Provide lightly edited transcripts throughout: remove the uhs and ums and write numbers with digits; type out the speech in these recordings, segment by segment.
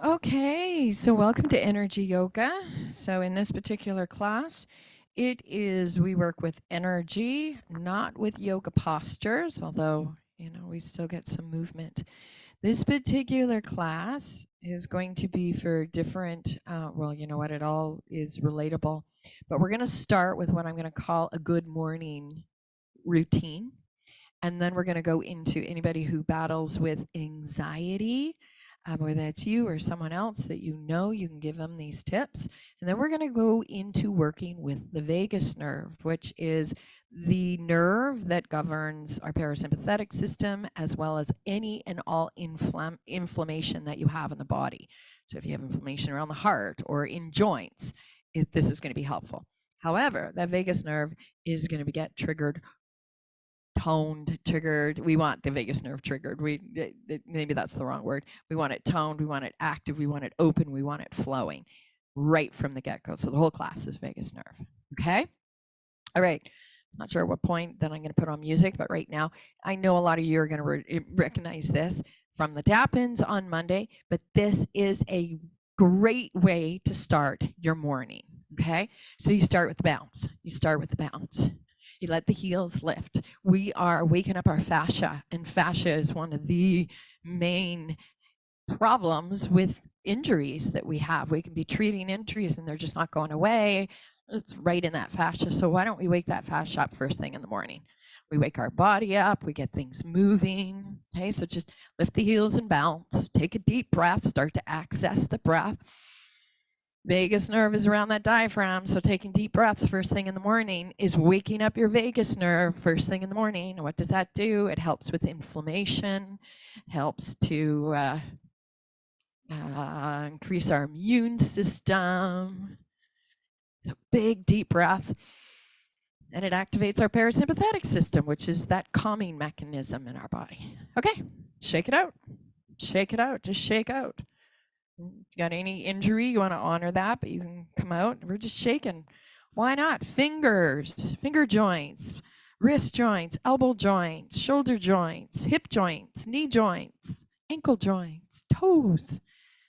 Okay, so welcome to Energy Yoga. So in this particular class, we work with energy, not with yoga postures, although, we still get some movement. This particular class is going to be for different, well, you know what, it all is relatable, but we're going to start with what I'm going to call a good morning routine. And then we're going to go into anybody who battles with anxiety, whether that's you or someone else that you can give them these tips. And then we're going to go into working with the vagus nerve, which is the nerve that governs our parasympathetic system, as well as any and all inflammation that you have in the body. So if you have inflammation around the heart or in joints, this is going to be helpful. However, that vagus nerve is going to get triggered, toned, triggered. We want the vagus nerve triggered. Maybe that's the wrong word. We want it toned, we want it active, we want it open, we want it flowing right from the get-go. So the whole class is vagus nerve. Okay? All right. Not sure at what point then I'm going to put on music, but right now I know a lot of you are going to recognize this from the tap-ins on Monday, but this is a great way to start your morning. Okay? So you start with the bounce. You let the heels lift. We are waking up our fascia, and fascia is one of the main problems with injuries that we have. We can be treating injuries and they're just not going away. It's right in that fascia. So why don't we wake that fascia up first thing in the morning? We wake our body up, we get things moving. Okay, so just lift the heels and bounce. Take a deep breath, start to access the breath. Vagus nerve is around that diaphragm, so taking deep breaths first thing in the morning is waking up your vagus nerve first thing in the morning. What does that do? It helps with inflammation, helps to increase our immune system. So big deep breaths, and it activates our parasympathetic system, which is that calming mechanism in our body. Okay, shake it out, just shake out. You got any injury, you want to honor that, but you can come out. We're just shaking. Why not? Fingers, finger joints, wrist joints, elbow joints, shoulder joints, hip joints, knee joints, ankle joints, toes,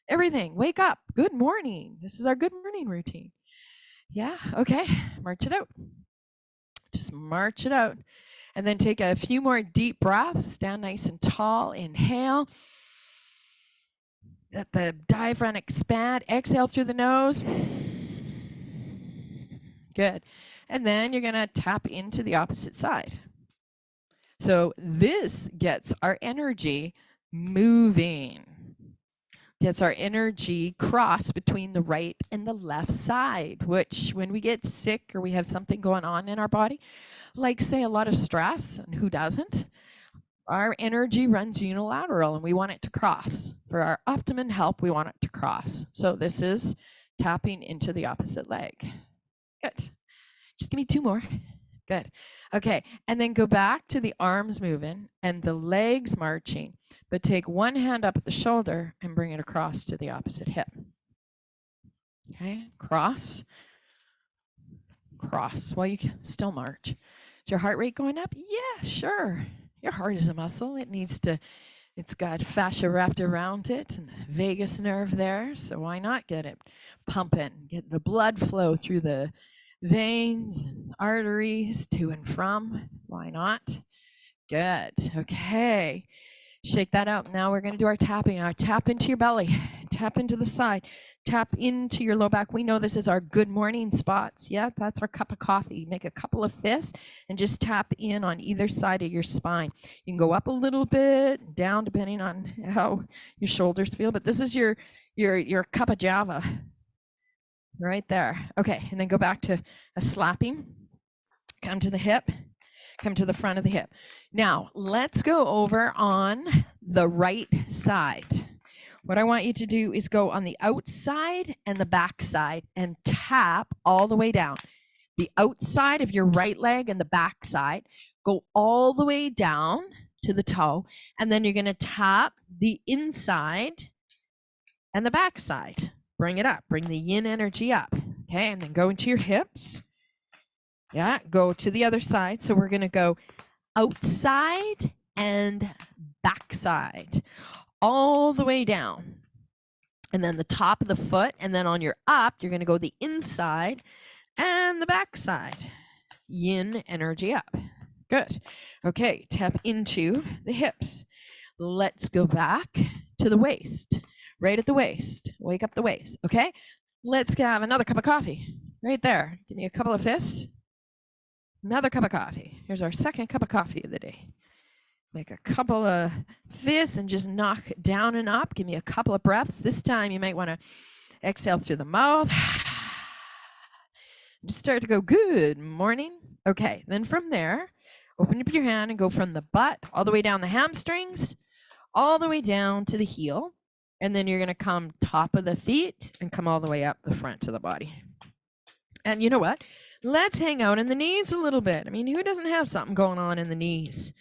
everything. Wake up. Good morning. This is our good morning routine. Yeah, okay. March it out. Just march it out. And then take a few more deep breaths. Stand nice and tall. Inhale. Let the diaphragm expand. Exhale through the nose. Good. And then you're going to tap into the opposite side. So this gets our energy moving. Gets our energy crossed between the right and the left side, which when we get sick or we have something going on in our body, like say a lot of stress, and who doesn't, our energy runs unilateral and we want it to cross. For our optimum health, we want it to cross. So this is tapping into the opposite leg. Good. Just give me two more. Good. Okay. And then go back to the arms moving and the legs marching, but take one hand up at the shoulder and bring it across to the opposite hip. Okay. Cross. Cross while you still march. Is your heart rate going up? Yeah, sure. Your heart is a muscle. It's got fascia wrapped around it and the vagus nerve there. So why not get it pumping? Get the blood flow through the veins and arteries to and from. Why not? Good. Okay. Shake that out. Now we're going to do our tapping. Now tap into your belly. Tap into the side. Tap into your low back. We know this is our good morning spots. Yeah, that's our cup of coffee. Make a couple of fists and just tap in on either side of your spine. You can go up a little bit, down, depending on how your shoulders feel. But this is your cup of Java right there. Okay, and then go back to a slapping. Come to the hip. Come to the front of the hip. Now, let's go over on the right side. What I want you to do is go on the outside and the back side and tap all the way down. The outside of your right leg and the back side, go all the way down to the toe, and then you're going to tap the inside and the back side. Bring it up. Bring the yin energy up. Okay, and then go into your hips. Yeah, go to the other side. So we're going to go outside and backside, all the way down. and then the top of the foot, and then on your up, you're going to go the inside and the back side. Yin energy up. Good. Okay, tap into the hips. Let's go back to the waist, right at the waist. Wake up the waist, okay? Let's have another cup of coffee right there. Give me a couple of fists. Another cup of coffee. Here's our second cup of coffee of the day. Make a couple of fists and just knock down and up. Give me a couple of breaths. This time you might want to exhale through the mouth. Just start to go, good morning. Okay, then from there, open up your hand and go from the butt all the way down the hamstrings, all the way down to the heel. And then you're going to come top of the feet and come all the way up the front of the body. And you know what? Let's hang out in the knees a little bit. I mean, who doesn't have something going on in the knees?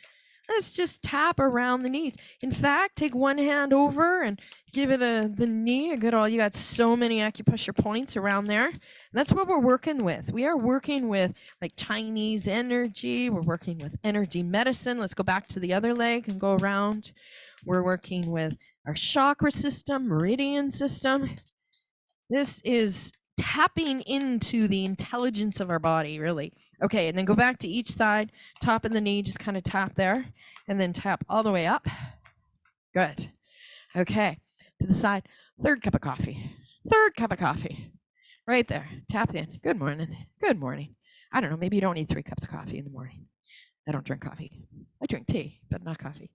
Let's just tap around the knees. In fact, take one hand over and give it the knee a good all. You got so many acupressure points around there. That's what we're working with. We are working with like Chinese energy. We're working with energy medicine. Let's go back to the other leg and go around. We're working with our chakra system, meridian system. This is tapping into the intelligence of our body, really. Okay, and then go back to each side, top of the knee, just kind of tap there, and then tap all the way up. Good. Okay, to the side, third cup of coffee. Third cup of coffee. Right there, tap in. Good morning. Good morning. I don't know, maybe you don't need 3 cups of coffee in the morning. I don't drink coffee. I drink tea, but not coffee.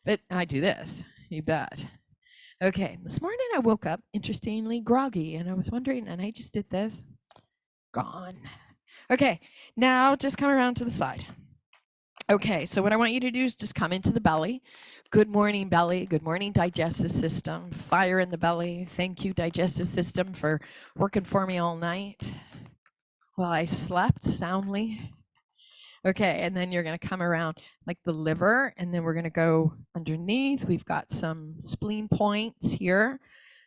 But I do this, you bet. Okay, this morning I woke up interestingly groggy, and I was wondering, and I just did this. Gone. Okay, now just come around to the side. Okay, so what I want you to do is just come into the belly. Good morning, belly. Good morning, digestive system. Fire in the belly. Thank you, digestive system, for working for me all night while I slept soundly. Okay, and then you're going to come around like the liver, and then we're going to go underneath. We've got some spleen points here.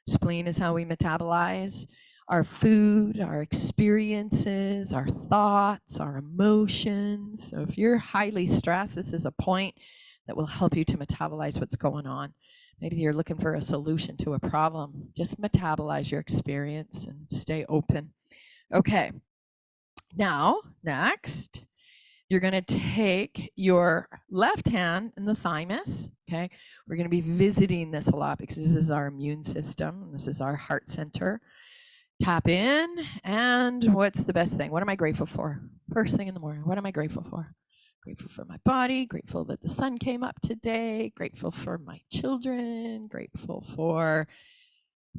Spleen is how we metabolize our food, our experiences, our thoughts, our emotions. So if you're highly stressed, this is a point that will help you to metabolize what's going on. Maybe you're looking for a solution to a problem. Just metabolize your experience and stay open. Okay, now, next. You're going to take your left hand in the thymus, okay? We're going to be visiting this a lot because this is our immune system. This is our heart center. Tap in, and what's the best thing? What am I grateful for? First thing in the morning, what am I grateful for? Grateful for my body, grateful that the sun came up today, grateful for my children, grateful for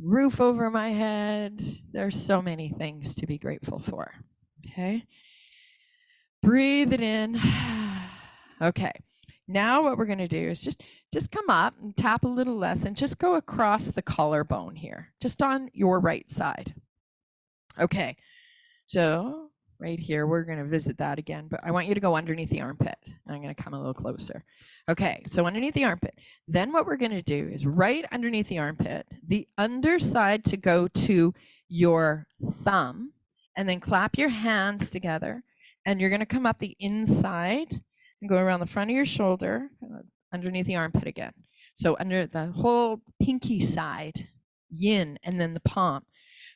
roof over my head. There's so many things to be grateful for, okay? Breathe it in. Okay. Now what we're going to do is just come up and tap a little less and just go across the collarbone here, just on your right side. Okay. So right here, we're going to visit that again, but I want you to go underneath the armpit. I'm going to come a little closer. Okay. So underneath the armpit. Then what we're going to do is right underneath the armpit, the underside to go to your thumb, and then clap your hands together. And you're going to come up the inside and go around the front of your shoulder, underneath the armpit again. So under the whole pinky side, yin, and then the palm.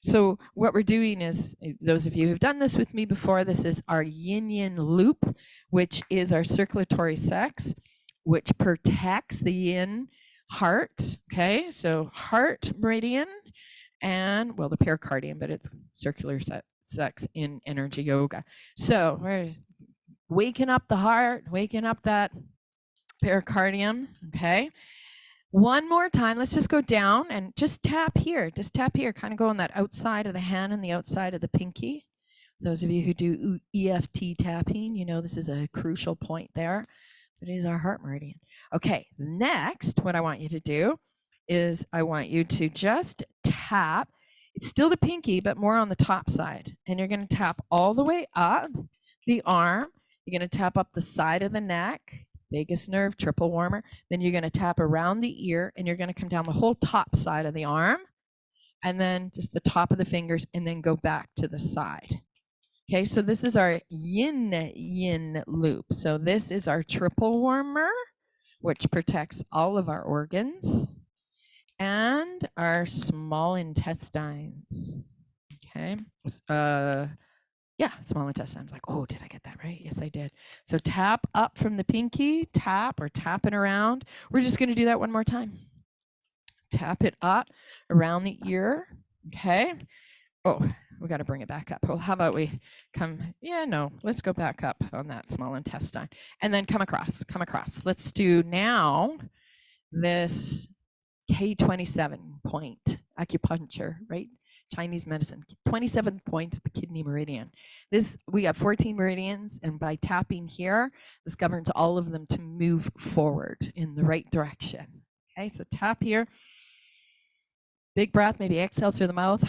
So what we're doing is, those of you who've done this with me before, this is our yin-yin loop, which is our circulatory sex, which protects the yin heart. Okay, so heart meridian and, well, the pericardium, but it's circular sex in energy yoga. So we're waking up the heart, waking up that pericardium. Okay. One more time. Let's just go down and just tap here. Just tap here. Kind of go on that outside of the hand and the outside of the pinky. Those of you who do EFT tapping, you know this is a crucial point there. It is our heart meridian. Okay. Next, what I want you to do is I want you to just tap. It's still the pinky, but more on the top side. And you're going to tap all the way up the arm. You're going to tap up the side of the neck, vagus nerve, triple warmer. Then you're going to tap around the ear, and you're going to come down the whole top side of the arm, and then just the top of the fingers, and then go back to the side. Okay, so this is our yin-yin loop. So this is our triple warmer, which protects all of our organs. and our small intestines. Okay. Yeah, small intestines. Like, oh, did I get that right? Yes, I did. So tap up from the pinky, tap or tapping around. We're just going to do that one more time. Tap it up around the ear. Okay. Oh, we got to bring it back up. Well, how about we come? Yeah, no, let's go back up on that small intestine and then come across, come across. Let's do now this K27 point acupuncture, right? Chinese medicine, 27th point of the kidney meridian. This, we have 14 meridians, and by tapping here, this governs all of them to move forward in the right direction. Okay, so tap here. Big breath, maybe exhale through the mouth.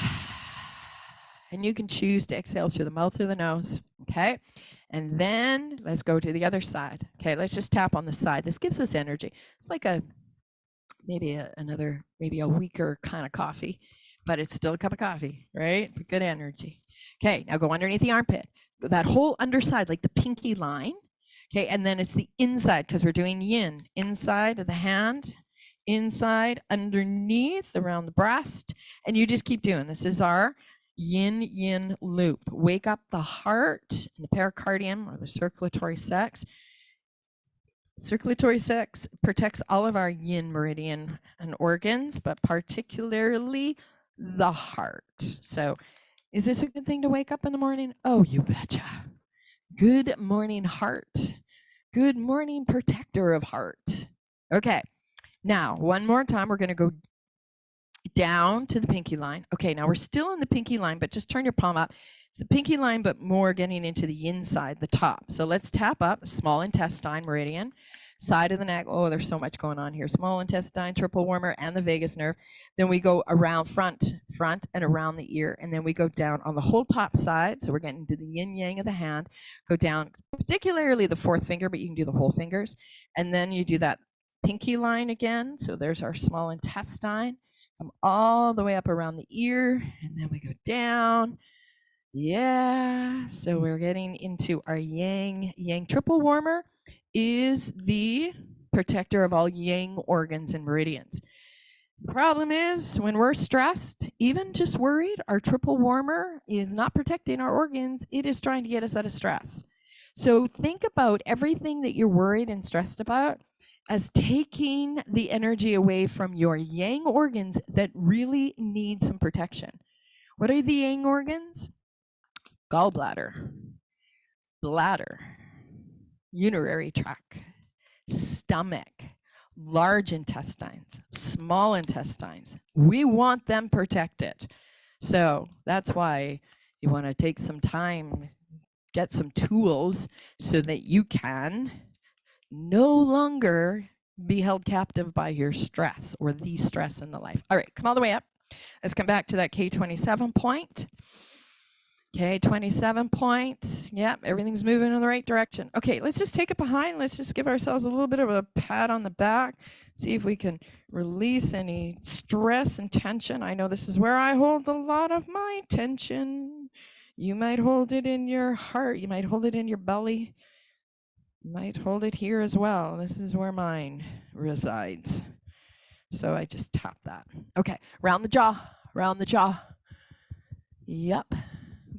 And you can choose to exhale through the mouth or the nose. Okay, and then let's go to the other side. Okay, let's just tap on the side. This gives us energy. It's like a maybe a weaker kind of coffee, but it's still a cup of coffee, right? Good energy. Okay, now go underneath the armpit. That whole underside, like the pinky line. Okay, and then it's the inside because we're doing yin. Inside of the hand, inside, underneath, around the breast, and you just keep doing. This is our yin-yin loop. Wake up the heart and the pericardium or the circulatory sacs. Circulatory sacs protects all of our yin meridian and organs, but particularly the heart. So is this a good thing to wake up in the morning? Oh, you betcha. Good morning, heart. Good morning, protector of heart. Okay, now one more time, we're going to go down to the pinky line. Okay, now we're still on the pinky line, but just turn your palm up. It's the pinky line, but more getting into the inside, the top. So let's tap up, small intestine meridian, side of the neck. Oh, there's so much going on here. Small intestine, triple warmer, and the vagus nerve. Then we go around front, and around the ear. And then we go down on the whole top side. So we're getting to the yin yang of the hand. Go down, particularly the fourth finger, but you can do the whole fingers. And then you do that pinky line again. So there's our small intestine. Come all the way up around the ear, and then we go down. Yeah, so we're getting into our yang. Yang triple warmer is the protector of all yang organs and meridians. The problem is when we're stressed, even just worried, our triple warmer is not protecting our organs. It is trying to get us out of stress. So think about everything that you're worried and stressed about as taking the energy away from your yang organs that really need some protection. What are the yang organs? Gallbladder, bladder, urinary tract, stomach, large intestines, small intestines. We want them protected. So that's why you want to take some time, get some tools so that you can no longer be held captive by your stress or the stress in the life. All right, come all the way up. Let's come back to that K27 point. K27 point. Yep, everything's moving in the right direction. Okay, let's just take it behind. Let's just give ourselves a little bit of a pat on the back. See if we can release any stress and tension. I know this is where I hold a lot of my tension. You might hold it in your heart. You might hold it in your belly. You might hold it here as well. This is where mine resides. So I just tap that. Okay, round the jaw, round the jaw. Yep.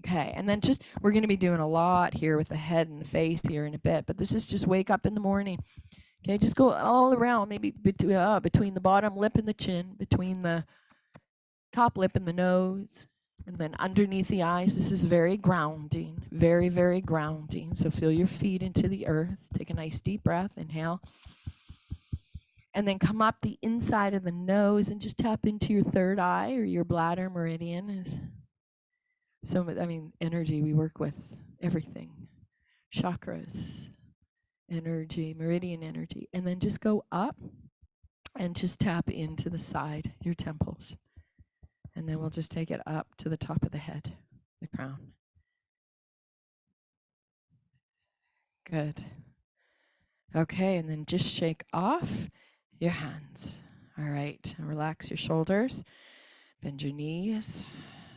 Okay, and then just, we're going to be doing a lot here with the head and the face here in a bit, but this is just wake up in the morning. Okay, just go all around, maybe between the bottom lip and the chin, between the top lip and the nose, and then underneath the eyes. This is very grounding, very, very grounding. So feel your feet into the earth. Take a nice deep breath, inhale. And then come up the inside of the nose and just tap into your third eye or your bladder meridian. So, I mean, energy, we work with everything. Chakras, energy, meridian energy. And then just go up and just tap into the side, your temples. And then we'll just take it up to the top of the head, the crown. Good. Okay, and then just shake off your hands. All right, and relax your shoulders. Bend your knees.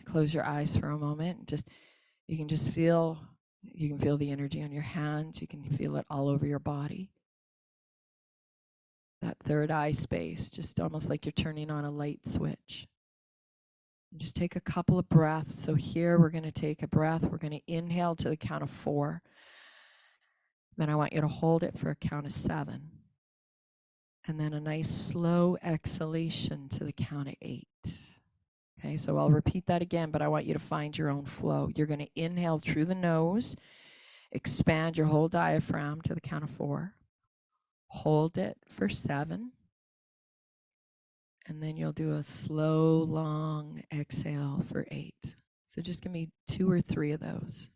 Close your eyes for a moment. You can feel the energy on your hands. You can feel it all over your body. that third eye space, just almost like you're turning on a light switch. And just take a couple of breaths. So here we're going to take a breath. We're going to inhale to the count of 4. Then I want you to hold it for a count of 7. And then a nice slow exhalation to the count of 8. Okay, so I'll repeat that again, but I want you to find your own flow. You're going to inhale through the nose, expand your whole diaphragm to the count of 4. Hold it for 7. And then you'll do a slow, long exhale for 8. So just give me 2 or 3 of those.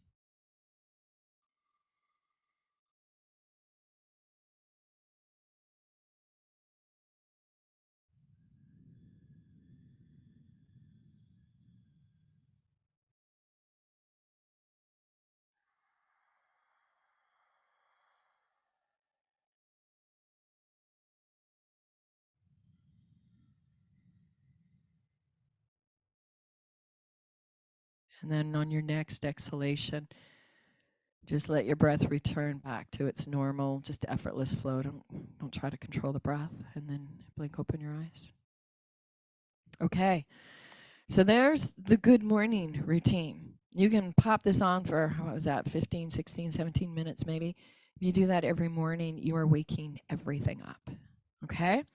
And then on your next exhalation, just let your breath return back to its normal, just effortless flow. Don't try to control the breath. And then blink open your eyes. Okay. So there's the good morning routine. You can pop this on for, 15, 16, 17 minutes maybe. If you do that every morning, you are waking everything up. Okay?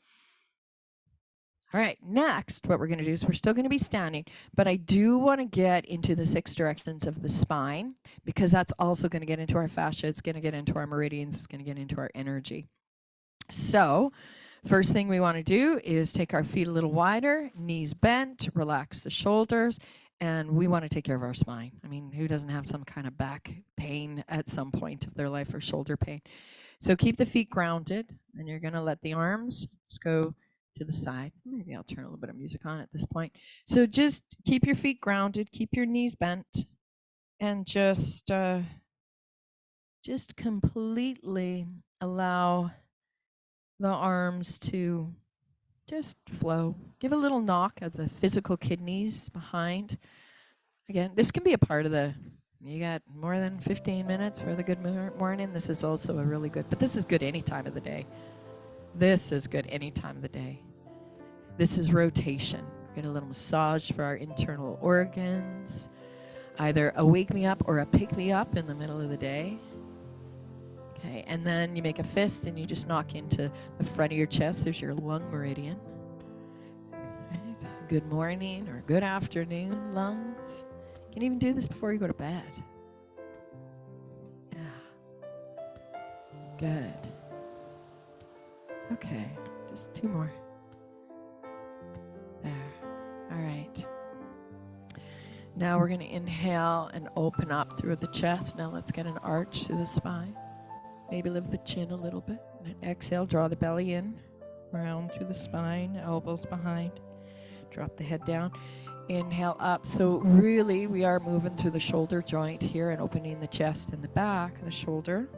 All right, next, what we're going to do is we're still going to be standing, but I do want to get into the 6 directions of the spine because that's also going to get into our fascia. It's going to get into our meridians. It's going to get into our energy. So first thing we want to do is take our feet a little wider, knees bent, relax the shoulders, and we want to take care of our spine. I mean, who doesn't have some kind of back pain at some point of their life or shoulder pain? So keep the feet grounded, and you're going to let the arms just go to the side. Maybe I'll turn a little bit of music on at this point. So just keep your feet grounded, keep your knees bent, and just completely allow the arms to just flow. Give a little knock at the physical kidneys behind. Again, this can be a part of you got more than 15 minutes for the good morning. This is also a really good, but this is good any time of the day. This is good any time of the day. This is rotation. Get a little massage for our internal organs. Either a wake me up or a pick me up in the middle of the day. Okay, and then you make a fist and you just knock into the front of your chest. There's your lung meridian. Right. Good morning or good afternoon, lungs. You can even do this before you go to bed. Yeah. Good. Okay, just 2 more. There. All right. Now we're going to inhale and open up through the chest. Now let's get an arch through the spine. Maybe lift the chin a little bit. And then exhale, draw the belly in, round through the spine, elbows behind. Drop the head down. Inhale up. So really we are moving through the shoulder joint here and opening the chest and the back of the shoulder.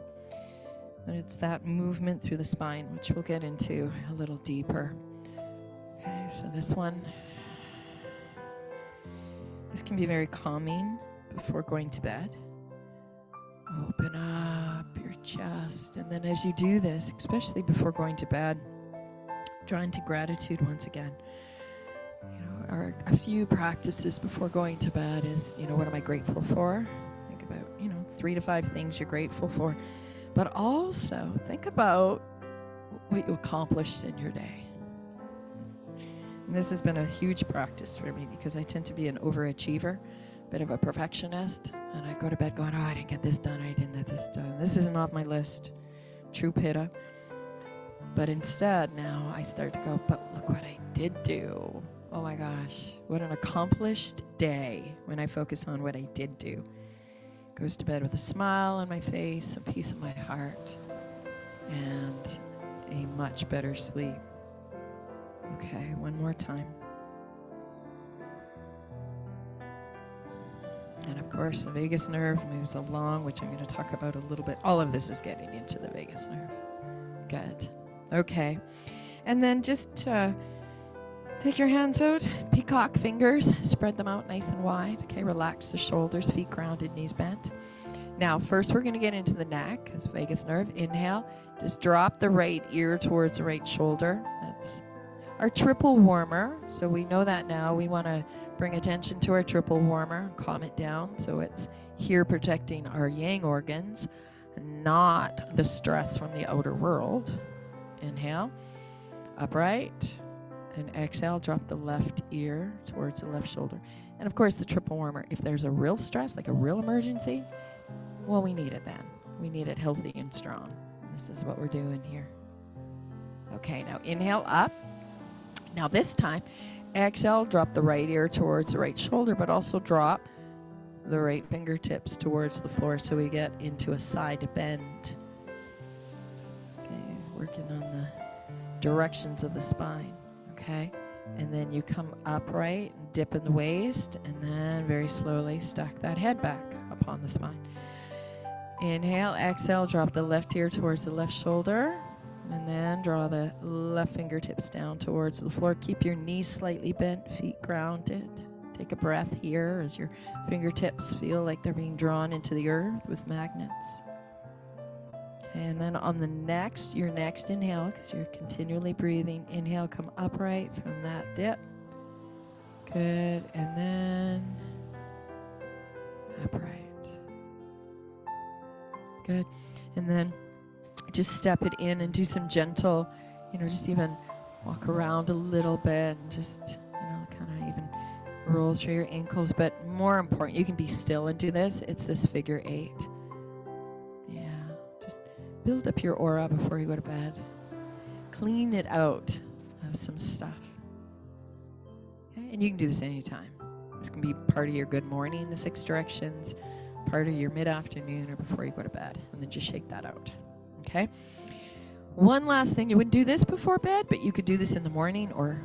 And it's that movement through the spine, which we'll get into a little deeper. Okay, so this can be very calming before going to bed. Open up your chest. And then as you do this, especially before going to bed, draw into gratitude once again. A few practices before going to bed is, what am I grateful for? Think about, 3 to 5 things you're grateful for. But also think about what you accomplished in your day. And this has been a huge practice for me because I tend to be an overachiever, bit of a perfectionist, and I go to bed going, I didn't get this done, I didn't get this done. This isn't off my list. True pitta. But instead now I start to go, but look what I did do. Oh my gosh, what an accomplished day when I focus on what I did do. Goes to bed with a smile on my face, a peace in my heart, and a much better sleep. Okay, one more time. And of course, the vagus nerve moves along, which I'm going to talk about a little bit. All of this is getting into the vagus nerve. Good. Okay. And then just take your hands out, peacock fingers, spread them out nice and wide. Okay, relax the shoulders, feet grounded, knees bent. Now, first we're going to get into the neck, because vagus nerve. Inhale, just drop the right ear towards the right shoulder. That's our triple warmer. So we know that now. We want to bring attention to our triple warmer, calm it down. So it's here protecting our yang organs, not the stress from the outer world. Inhale, upright, and exhale, drop the left ear towards the left shoulder. And of course, the triple warmer, if there's a real stress, like a real emergency, well, we need it then. We need it healthy and strong. This is what we're doing here. Okay, now inhale up. Now this time, exhale, drop the right ear towards the right shoulder, but also drop the right fingertips towards the floor so we get into a side bend. Okay, working on the directions of the spine. Okay, and then you come upright, dip in the waist, and then very slowly stack that head back upon the spine. Inhale, exhale, drop the left ear towards the left shoulder, and then draw the left fingertips down towards the floor. Keep your knees slightly bent, feet grounded. Take a breath here as your fingertips feel like they're being drawn into the earth with magnets. And then on your next inhale, because you're continually breathing, inhale, come upright from that dip. Good, and then upright. Good, and then just step it in and do some gentle, just even walk around a little bit and just, kind of even roll through your ankles. But more important, you can be still and do this. It's this figure 8. Yeah, just build up your aura before you go to bed. Clean it out of some stuff. Okay? And you can do this anytime. This can be part of your good morning, the 6 directions, part of your mid-afternoon, or before you go to bed. And then just shake that out. Okay? One last thing. You wouldn't do this before bed, but you could do this in the morning, or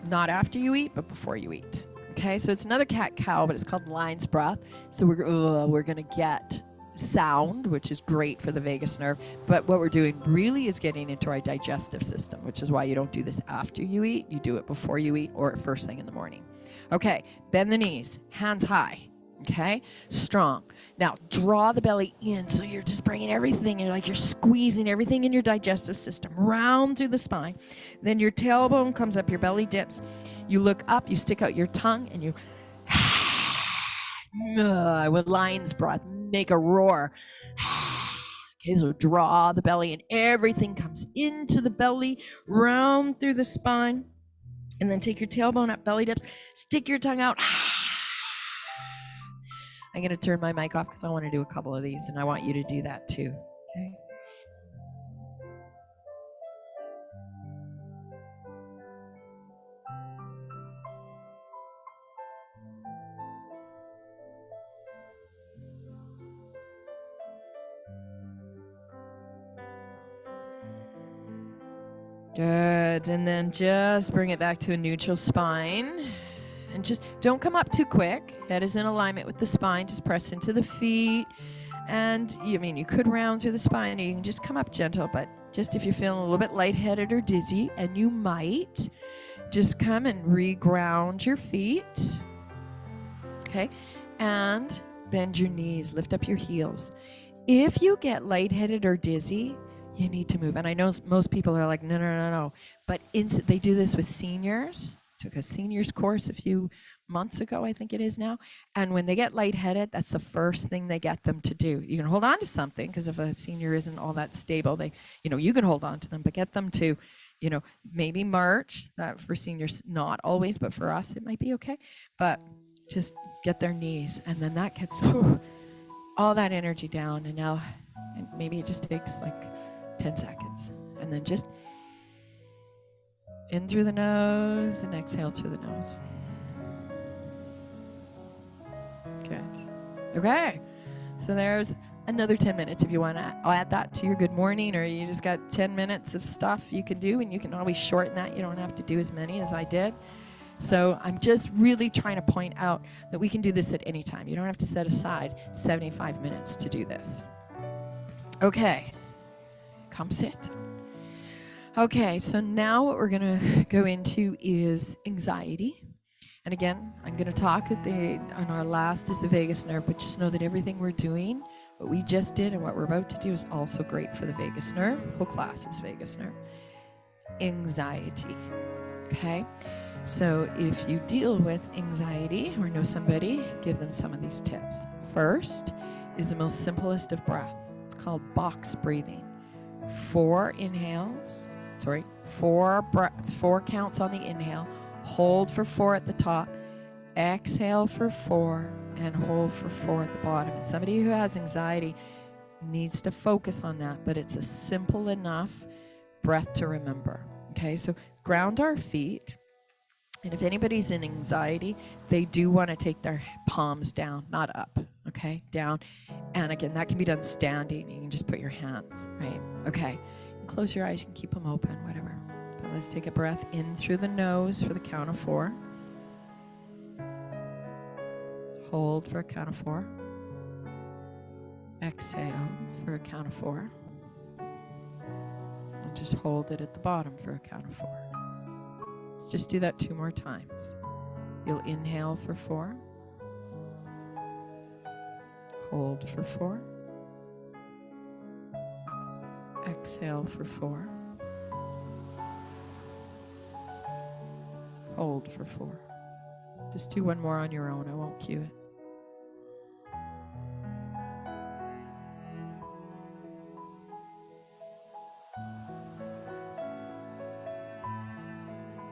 not after you eat, but before you eat. Okay? So it's another cat-cow, but it's called lion's breath. So we're going to get sound, which is great for the vagus nerve. But what we're doing really is getting into our digestive system, which is why you don't do this after you eat. You do it before you eat or first thing in the morning. Okay, bend the knees, hands high. Okay, strong. Now draw the belly in, so you're just bringing everything, you're squeezing everything in your digestive system round through the spine. Then your tailbone comes up, your belly dips. You look up, you stick out your tongue, and you with lion's breath, make a roar. Okay, so draw the belly, and everything comes into the belly, round through the spine. And then take your tailbone up, belly dips, stick your tongue out. I'm going to turn my mic off because I want to do a couple of these, and I want you to do that too. Okay. Good, and then just bring it back to a neutral spine. And just don't come up too quick. Head is in alignment with the spine. Just press into the feet. And you could round through the spine, or you can just come up gentle, but just if you're feeling a little bit lightheaded or dizzy, and you might, just come and reground your feet. Okay? And bend your knees, lift up your heels. If you get lightheaded or dizzy, you need to move. And I know most people are like, no. But they do this with seniors. Took a seniors course a few months ago, I think it is now. And when they get lightheaded, that's the first thing they get them to do. You can hold on to something, because if a senior isn't all that stable, you can hold on to them, but get them to, maybe march. That for seniors, not always, but for us, it might be okay. But just get their knees, and then that gets all that energy down. And now, maybe it just takes like 10 seconds. And then just in through the nose and exhale through the nose. Good. Okay. So there's another 10 minutes if you want to add that to your good morning, or you just got 10 minutes of stuff you can do, and you can always shorten that. You don't have to do as many as I did. So I'm just really trying to point out that we can do this at any time. You don't have to set aside 75 minutes to do this. Okay. Come sit. Okay, so now what we're going to go into is anxiety. And again, I'm going to talk on our last is the vagus nerve, but just know that everything we're doing What we just did and what we're about to do is also great for the vagus nerve. Whole class is vagus nerve. Anxiety. Okay? So if you deal with anxiety or know somebody, give them some of these tips. First is the most simplest of breath. It's called box breathing. 4 inhales. Sorry, 4 counts on the inhale. Hold for 4 at the top. Exhale for 4 and hold for 4 at the bottom. And somebody who has anxiety needs to focus on that, but it's a simple enough breath to remember. Okay, so ground our feet. And if anybody's in anxiety, they do want to take their palms down, not up, okay, down. And again, that can be done standing. You can just put your hands, right? Okay, close your eyes, you can keep them open, whatever. But let's take a breath in through the nose for the count of 4. Hold for a count of 4. Exhale for a count of 4. And just hold it at the bottom for a count of 4. Let's just do that 2 more times. You'll inhale for 4. Hold for 4. Exhale for 4. Hold for 4. Just do 1 more on your own. I won't cue it.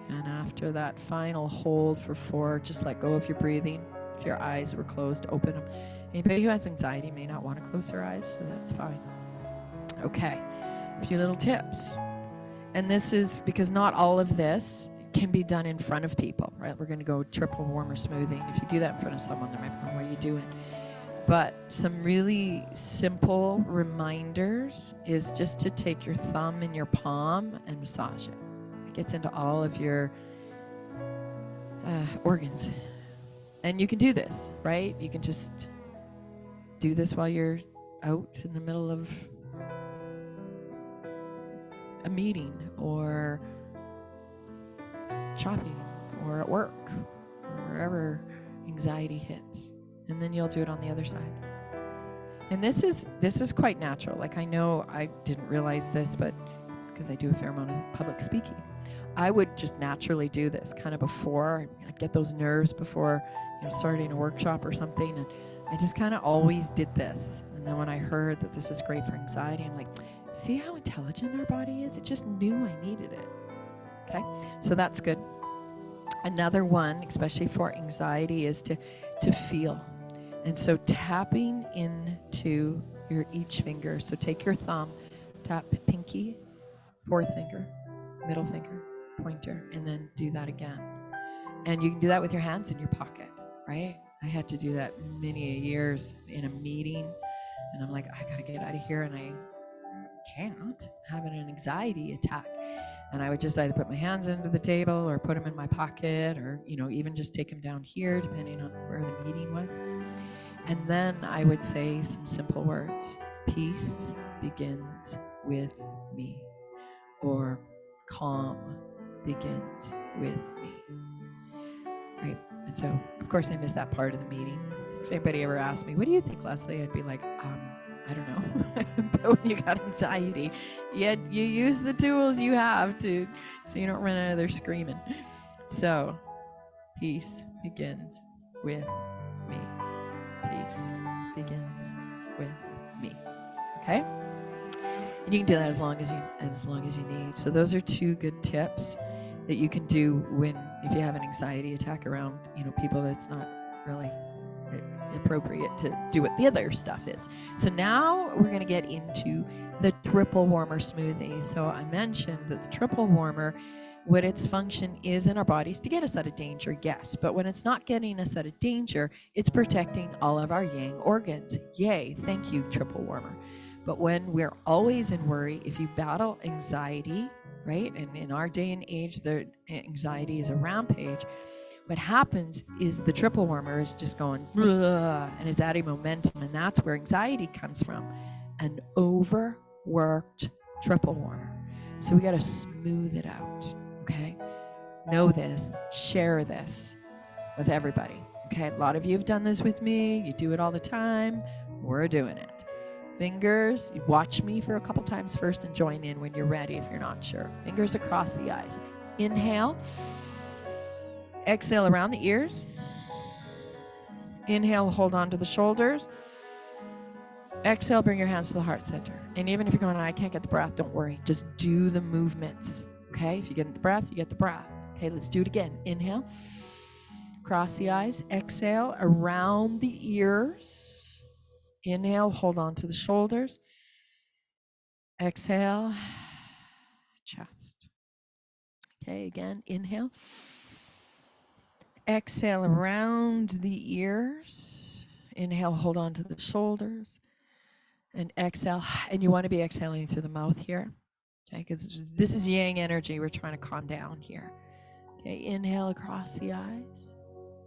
And after that final hold for 4, just let go of your breathing. If your eyes were closed, open them. Anybody who has anxiety may not want to close their eyes, so that's fine. Okay, a few little tips. And this is because not all of this can be done in front of people, right? We're going to go triple warmer smoothing. If you do that in front of someone, they might be going, what are you doing? But some really simple reminders is just to take your thumb in your palm and massage it. It gets into all of your organs. And you can do this, right? You can just do this while you're out in the middle of a meeting or shopping or at work or wherever anxiety hits. And then you'll do it on the other side. And this is quite natural. Like, I know I didn't realize this, but because I do a fair amount of public speaking, I would just naturally do this kind of before. I'd get those nerves before, starting a workshop or something, and I just kind of always did this. And then when I heard that this is great for anxiety, I'm like, see how intelligent our body is? It just knew I needed it. Okay, so that's good. Another one, especially for anxiety, is to feel. And so tapping into your each finger. So take your thumb, tap pinky, 4th finger, middle finger, pointer, and then do that again. And you can do that with your hands in your pocket, right? I had to do that many years in a meeting, and I'm like, I gotta get out of here, and I can't, having an anxiety attack. And I would just either put my hands under the table or put them in my pocket, or even just take them down here, depending on where the meeting was. And then I would say some simple words. Peace begins with me, or calm begins with me. Right? And so, of course, I missed that part of the meeting. If anybody ever asked me, what do you think, Leslie? I'd be like, I don't know. But when you got anxiety, you use the tools you have so you don't run out of there screaming. So, peace begins with me. Peace begins with me. Okay? And you can do that as long as you need. So those are 2 good tips that you can do if you have an anxiety attack around, people that's not really appropriate to do what the other stuff is. So now we're going to get into the triple warmer smoothie. So I mentioned that the triple warmer, what its function is in our bodies to get us out of danger, yes. But when it's not getting us out of danger, it's protecting all of our yang organs. Yay, thank you, triple warmer. But when we're always in worry, if you battle anxiety, right? And in our day and age, the anxiety is a rampage. What happens is the triple warmer is just going, and it's adding momentum. And that's where anxiety comes from. An overworked triple warmer. So we got to smooth it out. Okay. Know this, share this with everybody. Okay. A lot of you have done this with me. You do it all the time. We're doing it. Fingers, you watch me for a couple times first and join in when you're ready if you're not sure. Fingers across the eyes. Inhale. Exhale around the ears. Inhale, hold on to the shoulders. Exhale, bring your hands to the heart center. And even if you're going, I can't get the breath, don't worry. Just do the movements. Okay? If you get the breath, you get the breath. Okay, let's do it again. Inhale. Cross the eyes. Exhale around the ears. Inhale, hold on to the shoulders. Exhale, chest. Okay, again, inhale. Exhale around the ears. Inhale, hold on to the shoulders. And exhale. And you want to be exhaling through the mouth here. Okay, because this is yang energy. We're trying to calm down here. Okay, inhale across the eyes.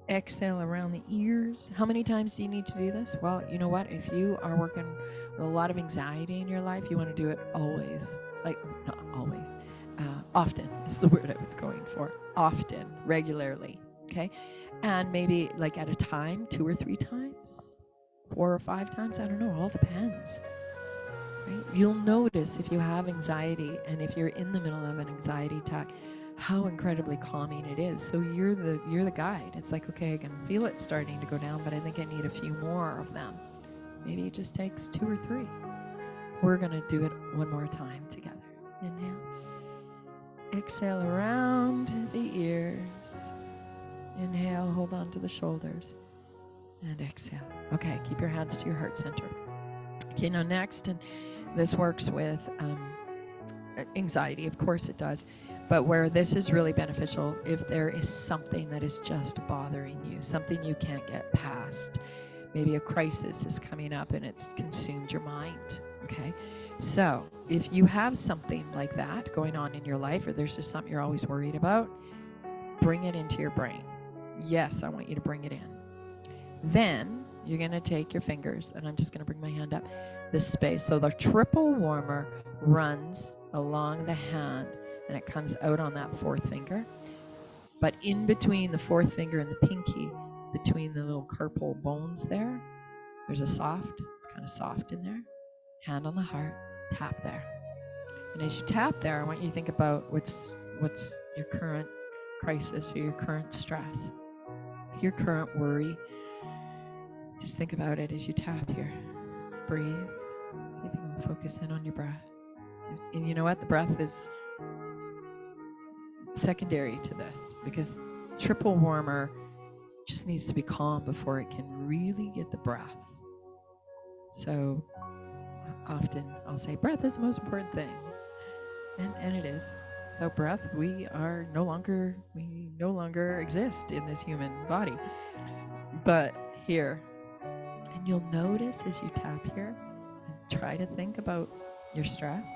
Exhale around the ears. How many times do you need to do this? Well, you know what? If you are working with a lot of anxiety in your life, you want to do it always. Like, not always. Often is the word I was going for. Often, regularly. Okay? And maybe like at a time, 2 or 3 times, 4 or 5 times. I don't know. All depends. Right? You'll notice if you have anxiety and if you're in the middle of an anxiety attack, how incredibly calming it is. So you're the guide. It's like, okay, I can feel it starting to go down, but I think I need a few more of them. Maybe it just takes 2 or 3. We're going to do it one more time together. Inhale. Exhale around the ears. Inhale, hold on to the shoulders. And exhale. Okay, keep your hands to your heart center. Okay, now next, and this works with anxiety, of course it does. But where this is really beneficial, if there is something that is just bothering you, something you can't get past, maybe a crisis is coming up and it's consumed your mind, okay? So if you have something like that going on in your life, or there's just something you're always worried about, bring it into your brain. Yes, I want you to bring it in. Then you're going to take your fingers, and I'm just going to bring my hand up, this space. So the triple warmer runs along the hand, and it comes out on that 4th finger. But in between the 4th finger and the pinky, between the little carpal bones there, there's a soft, it's kind of soft in there. Hand on the heart, tap there. And as you tap there, I want you to think about what's your current crisis or your current stress, your current worry. Just think about it as you tap here. Breathe. You can focus in on your breath. And you know what? The breath is secondary to this, because triple warmer just needs to be calm before it can really get the breath. So often I'll say breath is the most important thing, and it is. Without breath, we no longer exist in this human body. But here, and you'll notice as you tap here and try to think about your stress,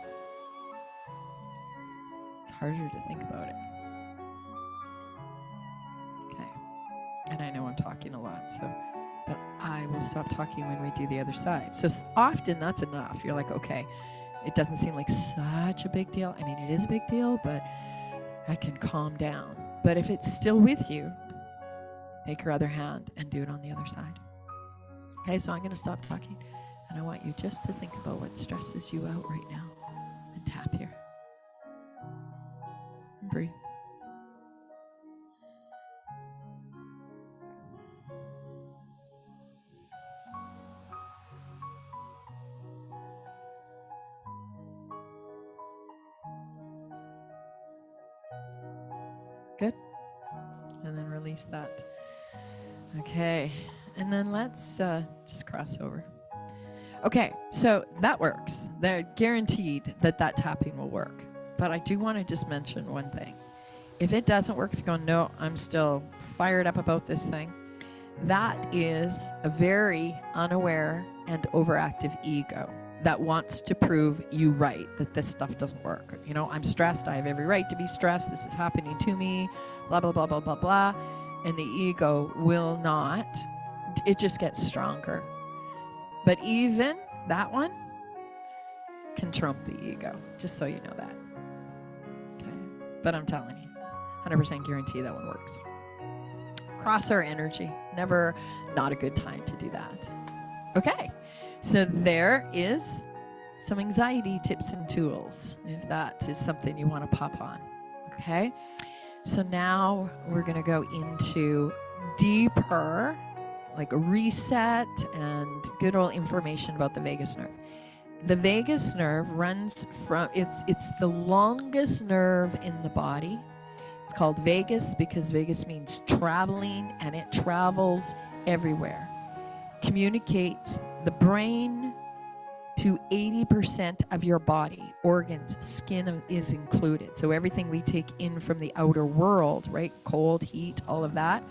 it's harder to think about it. Okay. And I know I'm talking a lot, but I will stop talking when we do the other side. So often that's enough. You're like, okay, it doesn't seem like such a big deal. I mean, it is a big deal, but I can calm down. But if it's still with you, take your other hand and do it on the other side. Okay, so I'm going to stop talking, and I want you just to think about what stresses you out right now, and tap here. And breathe. Good. And then release that. Okay. And then let's just cross over. Okay, so that works. They're guaranteed that tapping will work. But I do want to just mention one thing. If it doesn't work, if you're going, no, I'm still fired up about this thing, that is a very unaware and overactive ego that wants to prove you right, that this stuff doesn't work. You know, I'm stressed. I have every right to be stressed. This is happening to me, blah, blah, blah, blah, blah, blah. And the ego will not. It just gets stronger. But even that one can trump the ego, just so you know that. Okay. But I'm telling you, 100% guarantee that one works. Cross our energy. Never not a good time to do that. Okay. So there is some anxiety tips and tools, if that is something you want to pop on. Okay. So now we're going to go into deeper, like a reset and good old information about the vagus nerve. The vagus nerve runs from, it's the longest nerve in the body. It's called vagus because vagus means traveling, and it travels everywhere. Communicates the brain to 80% of your body, organs, skin is included. So everything we take in from the outer world, right? Cold, heat, all of that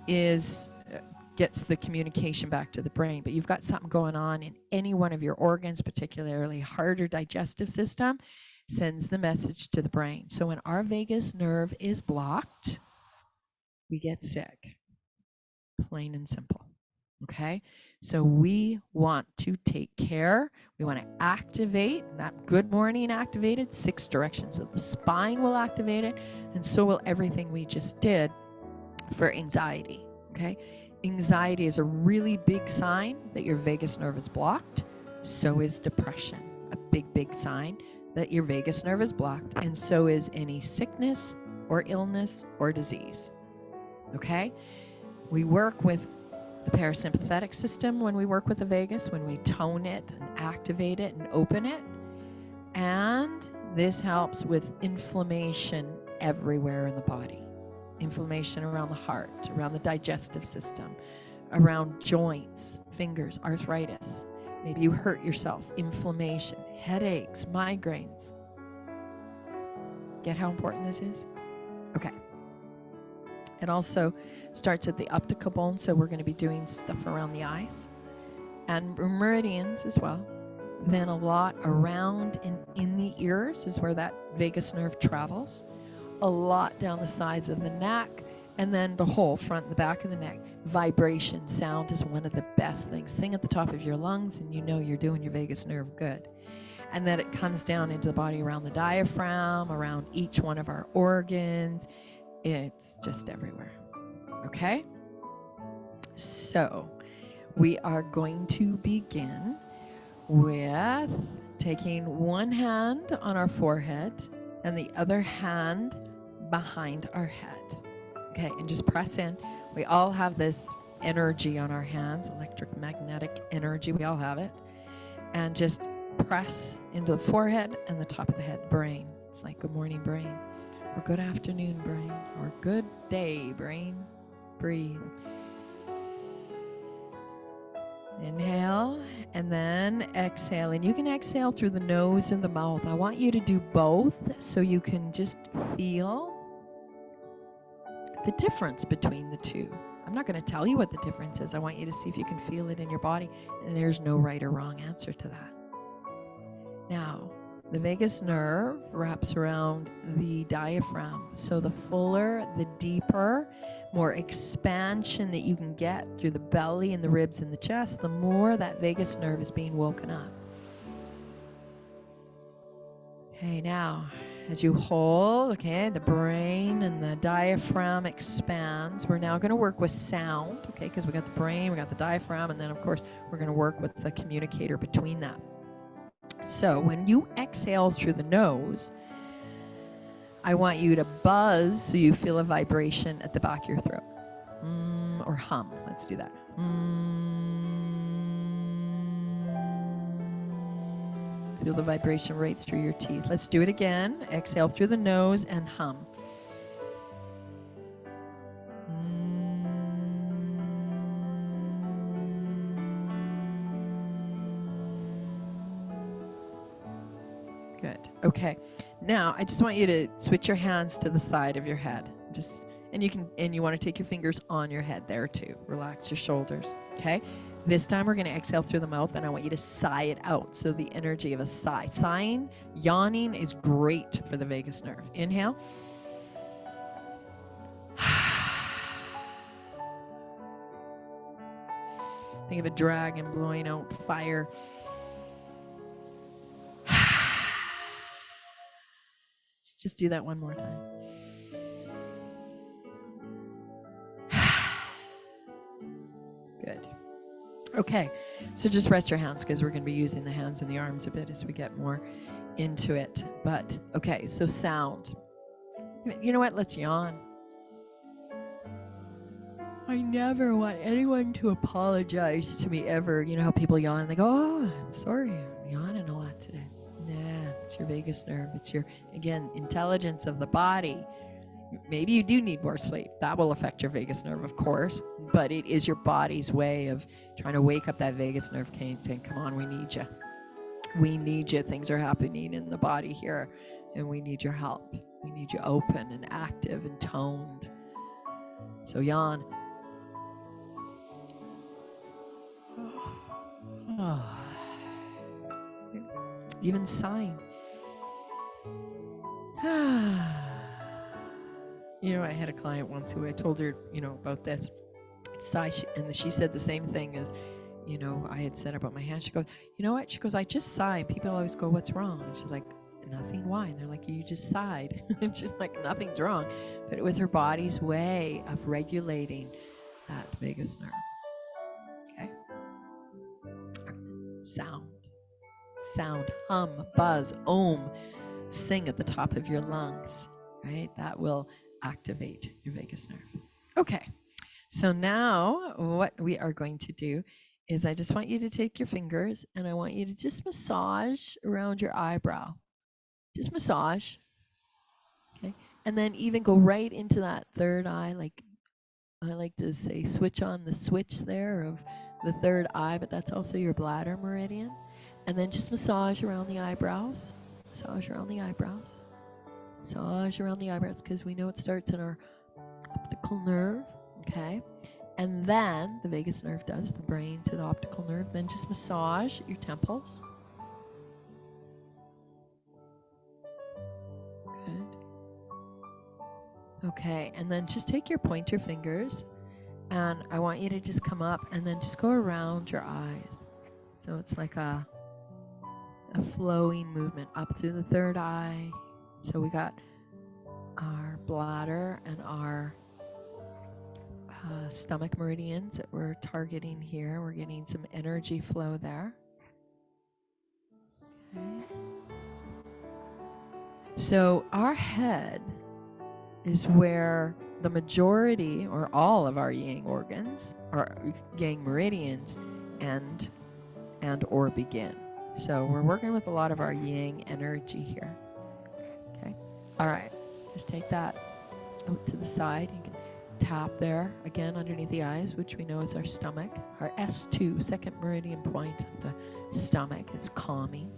gets the communication back to the brain. But you've got something going on in any one of your organs, particularly heart or digestive system, sends the message to the brain. So when our vagus nerve is blocked, we get sick. Plain and simple. Okay, so we want to take care. We want to activate that good morning activated. 6 directions of the spine will activate it, and so will everything we just did for anxiety. Okay, anxiety is a really big sign that your vagus nerve is blocked. So is depression, a big sign that your vagus nerve is blocked, and so is any sickness or illness or disease. Okay, we work with the parasympathetic system when we work with the vagus, when we tone it and activate it and open it. And this helps with inflammation everywhere in the body. Inflammation around the heart, around the digestive system, around joints, fingers, arthritis. Maybe you hurt yourself, inflammation, headaches, migraines. Get how important this is? Okay. It also starts at the optical bone, so we're going to be doing stuff around the eyes and meridians as well. Then a lot around and in the ears is where that vagus nerve travels. A lot down the sides of the neck, and then the whole front and the back of the neck. Vibration, sound is one of the best things. Sing at the top of your lungs and you know you're doing your vagus nerve good. And then it comes down into the body around the diaphragm, around each one of our organs. It's just everywhere. Okay? So we are going to begin with taking one hand on our forehead and the other hand behind our head. Okay, and just press in. We all have this energy on our hands, electromagnetic energy. We all have it. And just press into the forehead and the top of the head, brain. It's like good morning, brain. Or good afternoon, brain. Or good day, brain. Breathe. Inhale and then exhale. And you can exhale through the nose and the mouth. I want you to do both so you can just feel the difference between the two. I'm not going to tell you what the difference is. I want you to see if you can feel it in your body. And there's no right or wrong answer to that. Now, the vagus nerve wraps around the diaphragm. So the fuller, the deeper, more expansion that you can get through the belly and the ribs and the chest, the more that vagus nerve is being woken up. Okay, now, as you hold, okay, the brain and the diaphragm expands. We're now going to work with sound, okay, because we got the brain, we got the diaphragm, and then, of course, we're going to work with the communicator between that. So when you exhale through the nose, I want you to buzz so you feel a vibration at the back of your throat. Or hum. Let's do that. Feel the vibration right through your teeth. Let's do it again. Exhale through the nose and hum. Good. Okay. Now I just want you to switch your hands to the side of your head. And you want to take your fingers on your head there too. Relax your shoulders. Okay. This time we're going to exhale through the mouth, and I want you to sigh it out. So the energy of a sigh. Sighing, yawning is great for the vagus nerve. Inhale. Think of a dragon blowing out fire. Let's just do that one more time. Good. Okay, so just rest your hands because we're going to be using the hands and the arms a bit as we get more into it. But okay, so sound. You know what? Let's yawn. I never want anyone to apologize to me ever. You know how people yawn and they go, "Oh, I'm sorry, I'm yawning a lot today." Nah, it's your vagus nerve. It's your, again, intelligence of the body. Maybe you do need more sleep. That will affect your vagus nerve, of course, but it is your body's way of trying to wake up that vagus nerve, saying, "Come on, we need you. We need you. Things are happening in the body here, and we need your help. We need you open and active and toned." So yawn. Even sighing. You know, I had a client once who I told her, about this sigh, and she said the same thing as, I had said about my hand. She goes, "You know what?" She goes, "I just sigh." And people always go, "What's wrong?" And she's like, "Nothing. Why?" And they're like, "You just sighed." And she's like, "Nothing's wrong." But it was her body's way of regulating that vagus nerve. Okay. Sound, hum, buzz, om, sing at the top of your lungs, right? That will activate your vagus nerve. Okay, so now what we are going to do is I just want you to take your fingers and I want you to just massage around your eyebrow. Just massage, okay? And then even go right into that third eye, like I like to say, switch on the switch there of the third eye, but that's also your bladder meridian. And then just massage around the eyebrows. Massage around the eyebrows. Massage around the eyebrows because we know it starts in our optical nerve, okay? And then the vagus nerve does the brain to the optical nerve. Then just massage your temples. Good. Okay, and then just take your pointer fingers and I want you to just come up and then just go around your eyes. So it's like a flowing movement up through the third eye. So we got our bladder and our stomach meridians that we're targeting here. We're getting some energy flow there. Okay. So our head is where the majority or all of our yang organs or yang meridians end and or begin. So we're working with a lot of our yang energy here. Okay. All right. Just take that out to the side. You can tap there again underneath the eyes, which we know is our stomach, our S2, second meridian point of the stomach. It's calming,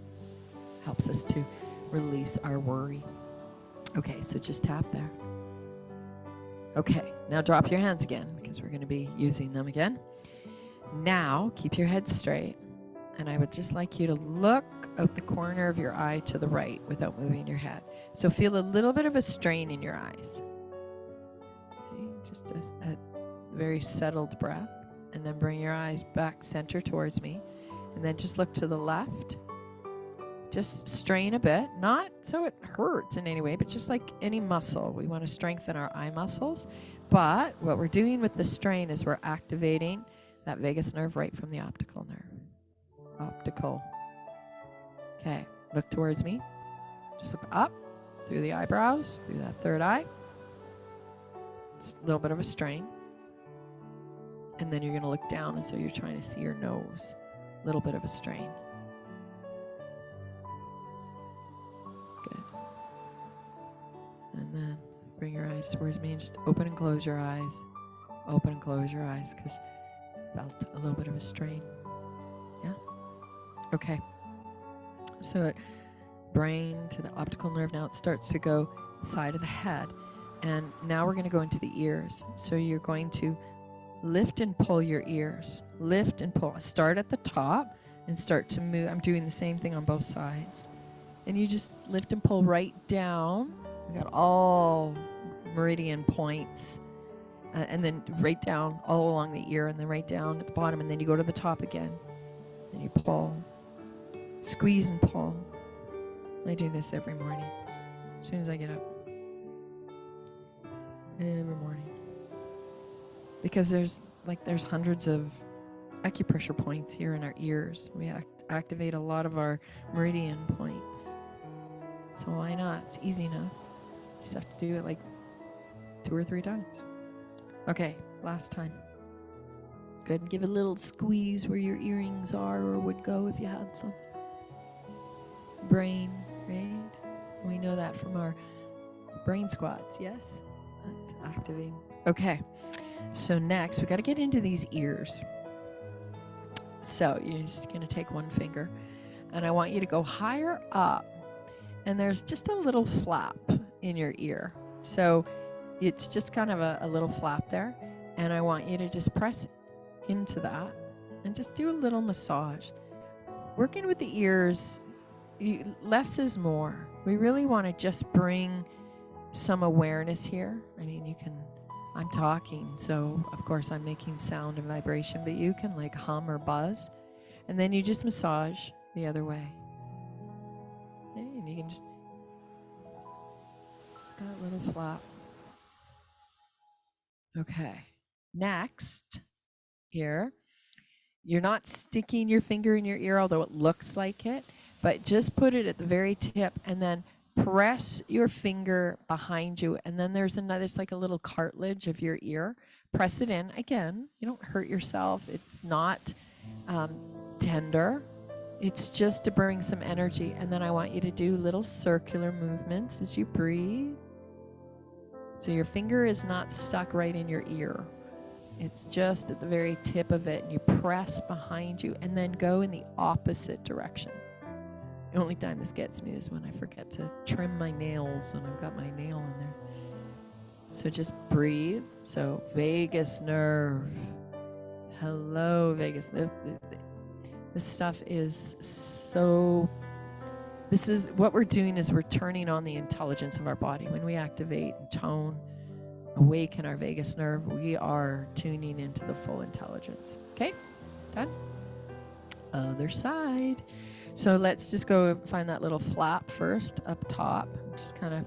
helps us to release our worry. Okay, so just tap there. Okay, now drop your hands again because we're going to be using them again. Now keep your head straight, and I would just like you to look out the corner of your eye to the right without moving your head. So feel a little bit of a strain in your eyes. Okay, just a very settled breath, and then bring your eyes back center towards me, and then just look to the left. Just strain a bit, not so it hurts in any way, but just like any muscle. We want to strengthen our eye muscles. But what we're doing with the strain is we're activating that vagus nerve right from the optical nerve. Optical. Okay, look towards me. Just look up through the eyebrows, through that third eye. It's a little bit of a strain. And then you're going to look down, and so you're trying to see your nose. A little bit of a strain. Good. And then bring your eyes towards me and just open and close your eyes. Open and close your eyes because felt a little bit of a strain. Yeah? Okay. So it brain to the optical nerve. Now it starts to go side of the head. And now we're going to go into the ears. So you're going to lift and pull your ears. Lift and pull. Start at the top and start to move. I'm doing the same thing on both sides. And you just lift and pull right down. We got all meridian points. And then right down all along the ear, and then right down at the bottom, and then you go to the top again. And you pull. Squeeze and pull. I do this every morning. As soon as I get up. Every morning. Because there's hundreds of acupressure points here in our ears. We activate a lot of our meridian points. So why not? It's easy enough. You just have to do it like 2 or 3 times. Okay, last time. Good. Give a little squeeze where your earrings are or would go if you had some. Brain, right? We know that from our brain squats, yes? That's activating. Okay, so next we got to get into these ears. So you're just going to take one finger, and I want you to go higher up, and there's just a little flap in your ear. So it's just kind of a little flap there, and I want you to just press into that and just do a little massage. Working with the ears, less is more. We really want to just bring some awareness here. I mean, I'm talking, so of course I'm making sound and vibration, but you can like hum or buzz, and then you just massage the other way. Okay, and you can just that little flap. Okay, next here, you're not sticking your finger in your ear, although it looks like it, but just put it at the very tip and then press your finger behind you, and then there's like a little cartilage of your ear. Press it in. Again, you don't hurt yourself. It's not tender. It's just to bring some energy. And then I want you to do little circular movements as you breathe. So your finger is not stuck right in your ear. It's just at the very tip of it, and you press behind you and then go in the opposite direction. The only time this gets me is when I forget to trim my nails and I've got my nail in there. So just breathe. So vagus nerve. Hello, vagus nerve. This stuff is so... This is what we're doing is we're turning on the intelligence of our body. When we activate and tone, awaken our vagus nerve, we are tuning into the full intelligence. Okay? Done? Other side. So let's just go find that little flap first up top. Just kind of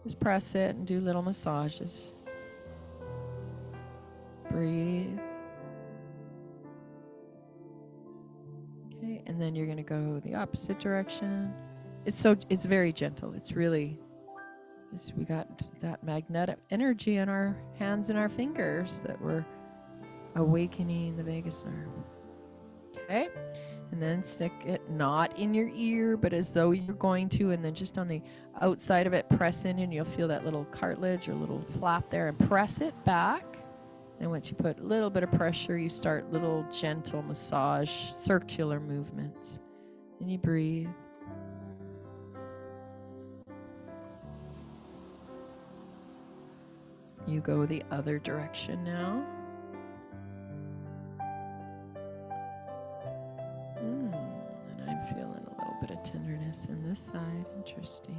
just press it and do little massages. Breathe. Okay, and then you're going to go the opposite direction. It's very gentle. It's really, we got that magnetic energy in our hands and our fingers that we're awakening the vagus nerve. Okay? And then stick it not in your ear, but as though you're going to, and then just on the outside of it, press in, and you'll feel that little cartilage or little flap there, and press it back. And once you put a little bit of pressure, you start little gentle massage, circular movements. And you breathe. You go the other direction now. Feeling a little bit of tenderness in this side. Interesting.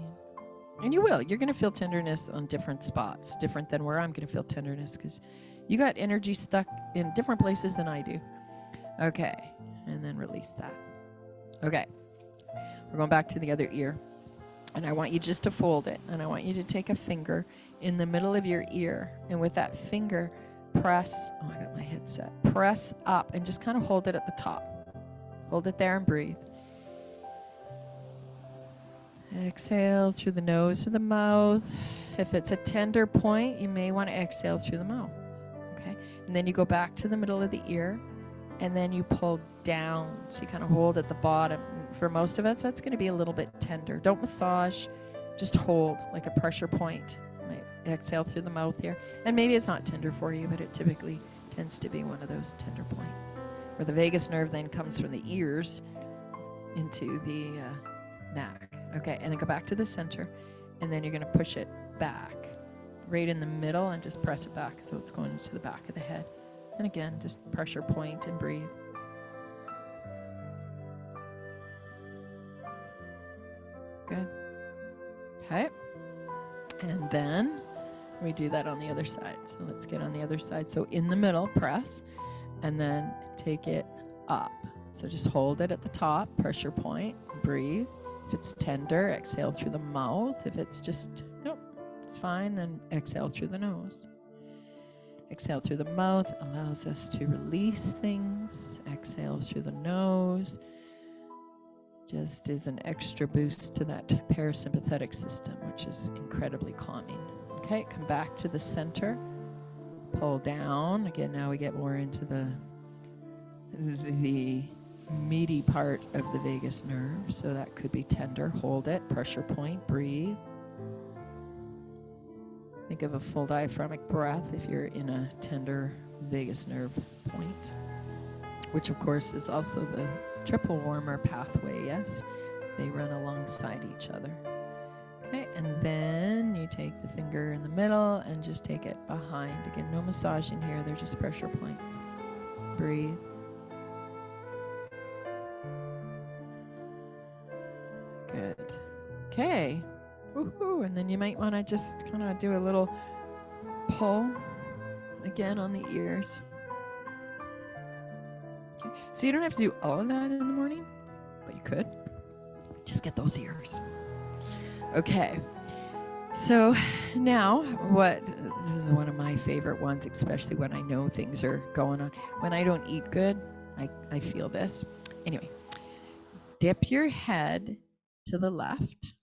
And you're going to feel tenderness on different spots, different than where I'm going to feel tenderness, because you got energy stuck in different places than I do. Okay, and then release that. Okay, we're going back to the other ear, and I want you just to fold it, and I want you to take a finger in the middle of your ear, and with that finger, press, oh, I got my headset, press up and just kind of hold it at the top. Hold it there and breathe. Exhale through the nose or the mouth. If it's a tender point, you may want to exhale through the mouth. Okay? And then you go back to the middle of the ear, and then you pull down. So you kind of hold at the bottom. And for most of us, that's going to be a little bit tender. Don't massage. Just hold like a pressure point. You might exhale through the mouth here. And maybe it's not tender for you, but it typically tends to be one of those tender points. Where the vagus nerve then comes from the ears into the neck. Okay, and then go back to the center, and then you're going to push it back right in the middle and just press it back so it's going into the back of the head. And again, just pressure point and breathe. Good. Okay. And then we do that on the other side. So let's get on the other side. So in the middle, press, and then take it up. So just hold it at the top, pressure point, breathe. If it's tender, exhale through the mouth. If it's just, nope, it's fine, then exhale through the nose. exhale through the mouth allows us to release things. Exhale through the nose. Just is an extra boost to that parasympathetic system, which is incredibly calming. Okay, come back to the center. Pull down. Again, now we get more into the meaty part of the vagus nerve. So that could be tender. Hold it. Pressure point. Breathe. Think of a full diaphragmatic breath if you're in a tender vagus nerve point, which of course is also the triple warmer pathway. Yes, they run alongside each other. Okay, and then you take the finger in the middle and just take it behind. Again, no massaging here, they're just pressure points. Breathe. Good. Okay. Woohoo. And then you might want to just kind of do a little pull again on the ears. Okay. So you don't have to do all of that in the morning, but you could. Just get those ears. Okay. So now this is one of my favorite ones, especially when I know things are going on. When I don't eat good, I feel this. Anyway, dip your head to the left.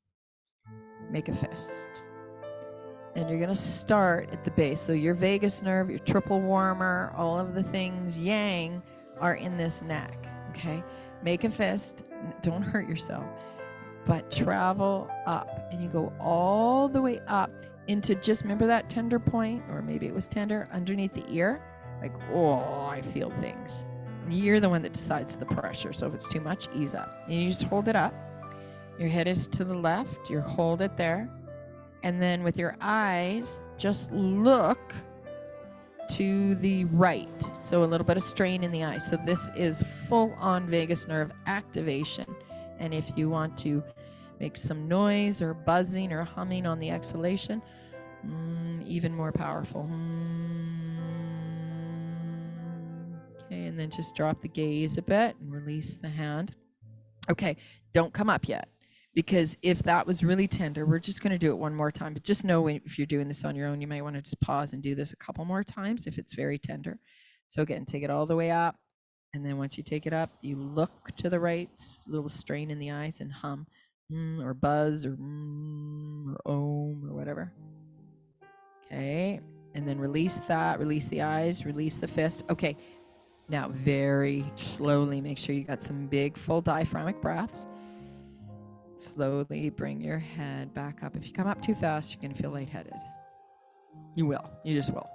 Make a fist. And you're going to start at the base. So your vagus nerve, your triple warmer, all of the things, yang, are in this neck. Okay? Make a fist. Don't hurt yourself. But travel up. And you go all the way up into just, remember that tender point? Or maybe it was tender underneath the ear. Like, oh, I feel things. And you're the one that decides the pressure. So if it's too much, ease up. And you just hold it up. Your head is to the left. You hold it there. And then with your eyes, just look to the right. So a little bit of strain in the eye. So this is full-on vagus nerve activation. And if you want to make some noise or buzzing or humming on the exhalation, even more powerful. Okay, and then just drop the gaze a bit and release the hand. Okay, don't come up yet. Because if that was really tender, we're just going to do it one more time. But just know if you're doing this on your own, you might want to just pause and do this a couple more times if it's very tender. So again, take it all the way up. And then once you take it up, you look to the right, a little strain in the eyes and hum or buzz or om or whatever. Okay. And then release that, release the eyes, release the fist. Okay. Now very slowly make sure you got some big full diaphragmatic breaths. Slowly bring your head back up. If you come up too fast, you're going to feel lightheaded. You will. You just will.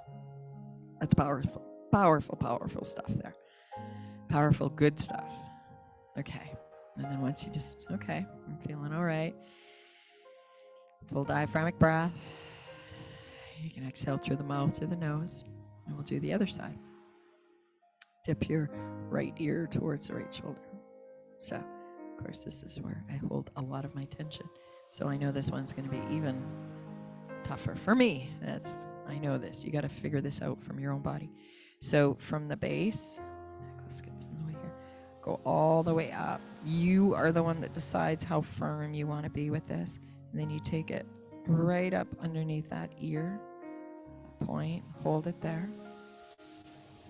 That's powerful. Powerful, powerful stuff there. Powerful, good stuff. Okay. And then once you just, okay, I'm feeling all right. Full diaphragmatic breath. You can exhale through the mouth, through the nose. And we'll do the other side. Dip your right ear towards the right shoulder. So, of course, this is where I hold a lot of my tension. So I know this one's going to be even tougher for me. I know this. You got to figure this out from your own body. So from the base, necklace gets in the way here, go all the way up. You are the one that decides how firm you want to be with this. And then you take it right up underneath that ear point. Hold it there.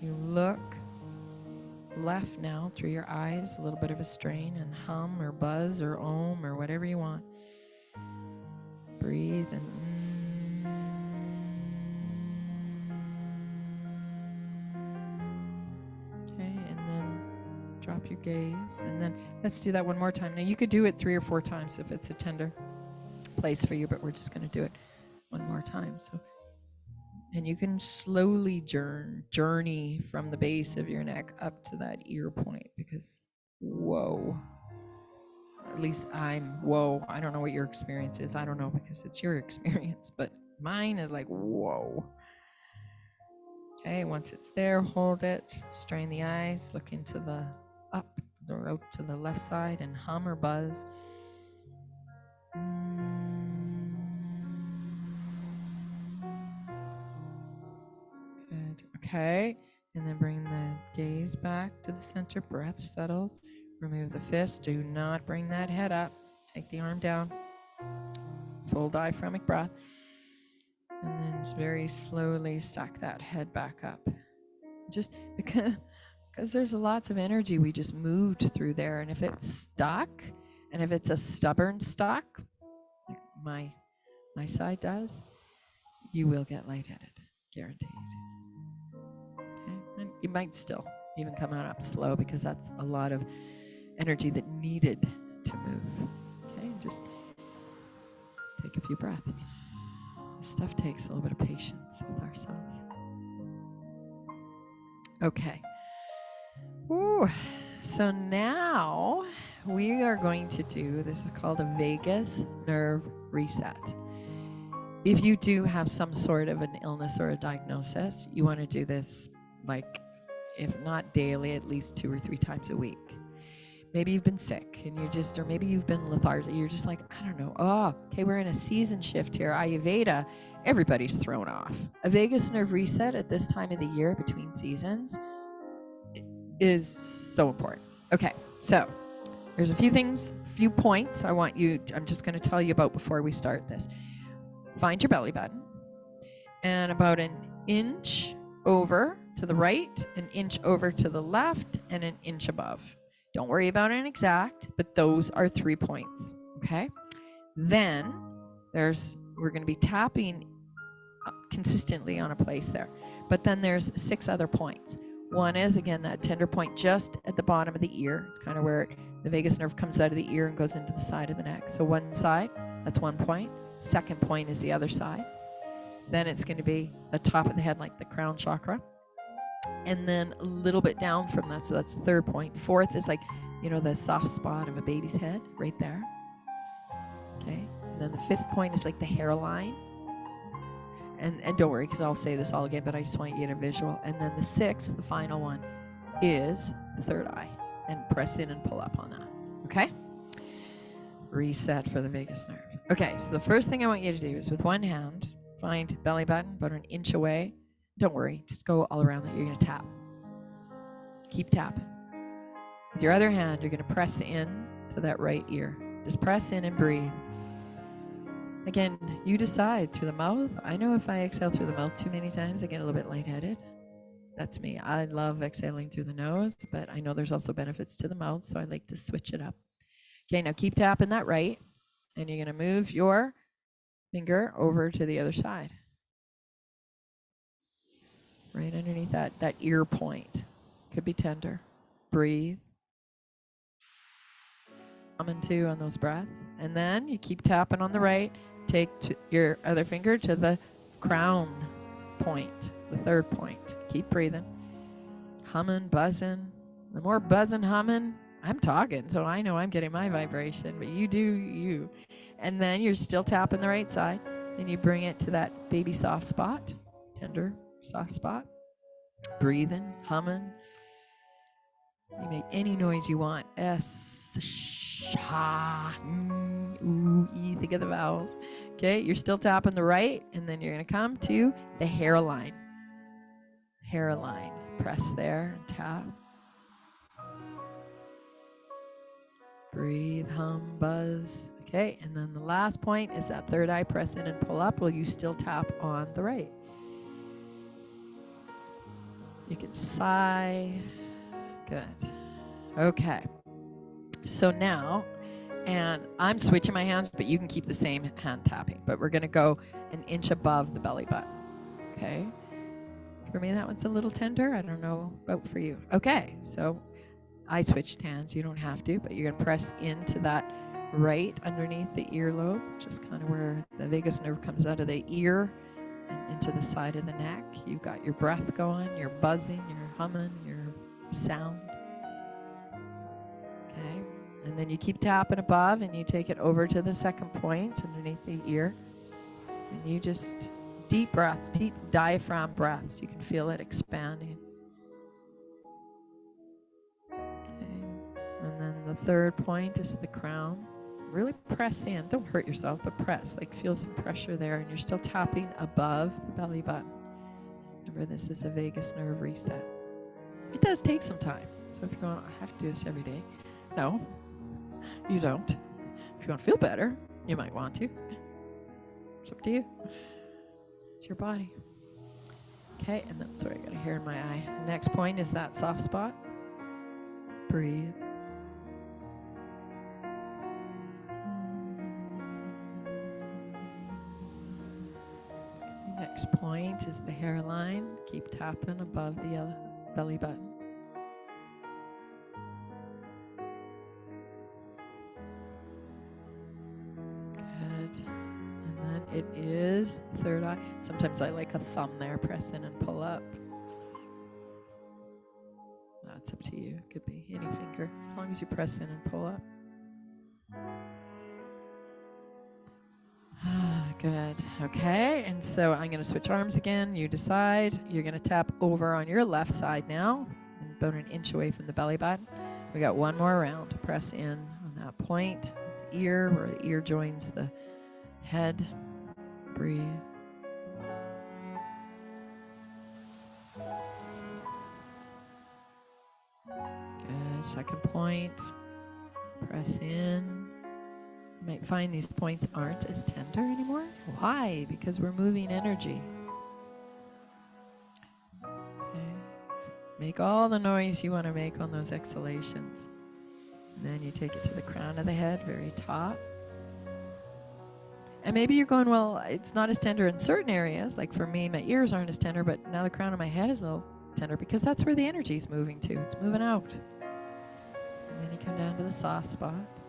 You look left now through your eyes, a little bit of a strain, and hum or buzz or om or whatever you want. Breathe and okay, and then drop your gaze, and then let's do that one more time. Now you could do it 3 or 4 times if it's a tender place for you, but we're just going to do it one more time. So, and you can slowly journey from the base of your neck up to that ear point, because whoa, at least whoa. I don't know what your experience is. I don't know, because it's your experience, but mine is like, whoa. Okay, once it's there, hold it, strain the eyes, look into the up or out to the left side and hum or buzz. Good. Okay. And then bring the gaze back to the center. Breath settles. Remove the fist. Do not bring that head up. Take the arm down. Full diaphragmatic breath. And then just very slowly stack that head back up. Just because there's lots of energy we just moved through there. And if it's stuck, and if it's a stubborn stuck, like my side does, you will get lightheaded, guaranteed. Okay, and you might still even come on up slow because that's a lot of energy that needed to move. Okay, just take a few breaths. This stuff takes a little bit of patience with ourselves. Okay. Ooh. So now we are going to do, this is called a vagus nerve reset. If you do have some sort of an illness or a diagnosis, you want to do this, like, if not daily, at least 2 or 3 times a week. Maybe you've been sick and you just, or maybe you've been lethargic. You're just like, I don't know. Oh, okay, we're in a season shift here. Ayurveda, everybody's thrown off. A vagus nerve reset at this time of the year between seasons is so important. Okay, so there's a few things, few points I'm just going to tell you about before we start this. Find your belly button and about an inch over to the right, an inch over to the left, and an inch above. Don't worry about an exact, but those are 3 points, okay? Then we're going to be tapping consistently on a place there. But then there's 6 other points. One is, again, that tender point just at the bottom of the ear. It's kind of where the vagus nerve comes out of the ear and goes into the side of the neck. So one side, that's 1 point. Second point is the other side. Then it's going to be the top of the head, like the crown chakra. And then a little bit down from that, so that's the 3rd point. 4th is like, the soft spot of a baby's head right there. Okay. And then the 5th point is like the hairline. And don't worry, because I'll say this all again, but I just want you to get a visual. And then the 6th, the final one, is the 3rd eye. And press in and pull up on that. Okay? Reset for the vagus nerve. Okay, so the first thing I want you to do is with one hand, find belly button about an inch away. Don't worry, just go all around that. You're going to tap. Keep tapping. With your other hand, you're going to press in to that right ear. Just press in and breathe. Again, you decide through the mouth. I know if I exhale through the mouth too many times, I get a little bit lightheaded. That's me. I love exhaling through the nose, but I know there's also benefits to the mouth, so I like to switch it up. Okay, now keep tapping that right, and you're going to move your finger over to the other side. Right underneath that ear point. Could be tender. Breathe. Humming too on those breaths. And then you keep tapping on the right. Take your other finger to the crown point, the 3rd point. Keep breathing. Humming, buzzing. The more buzzing, humming, I'm talking, so I know I'm getting my vibration, but you do you. And then you're still tapping the right side. Then you bring it to that baby soft spot, tender soft spot. Breathing, humming. You make any noise you want. S, sh, ha, ooh, e. Think of the vowels. Okay, you're still tapping the right, and then you're going to come to the hairline. Hairline. Press there and tap. Breathe, hum, buzz. Okay, and then the last point is that 3rd eye. Press in and pull up while you still tap on the right. You can sigh. Good. Okay. So now, and I'm switching my hands, but you can keep the same hand tapping. But we're going to go an inch above the belly button. Okay. For me, that one's a little tender. I don't know about for you. Okay. So I switched hands. You don't have to, but you're going to press into that right underneath the earlobe, just kind of where the vagus nerve comes out of the ear and into the side of the neck. You've got your breath going, you're buzzing, you're humming, your sound. Okay. And then you keep tapping above and you take it over to the 2nd point underneath the ear. And you just deep breaths, deep diaphragm breaths. You can feel it expanding. Okay. And then the 3rd point is the crown. Really press in. Don't hurt yourself, but press. Like feel some pressure there. And you're still tapping above the belly button. Remember, this is a vagus nerve reset. It does take some time. So if you're going, I have to do this every day. No, you don't. If you want to feel better, you might want to. It's up to you. It's your body. Okay, and then, sorry, I got a hair in my eye. Next point is that soft spot. Breathe. Next point is the hairline. Keep tapping above the belly button. Good. And then it is third eye. Sometimes I like a thumb there. Press in and pull up. That's up to you. Could be any finger, as long as you press in and pull up. Good. Okay. And so I'm going to switch arms again. You decide. You're going to tap over on your left side now, about an inch away from the belly button. We got one more round. Press in on that point, the ear, where the ear joins the head. Breathe. Good. Second point. Press in. You might find these points aren't as tender anymore. Why? Because we're moving energy. Okay. Make all the noise you want to make on those exhalations. And then you take it to the crown of the head, very top. And maybe you're going, well, it's not as tender in certain areas. Like for me, my ears aren't as tender, but now the crown of my head is a little tender because that's where the energy is moving to. It's moving out. And then you come down to the soft spot,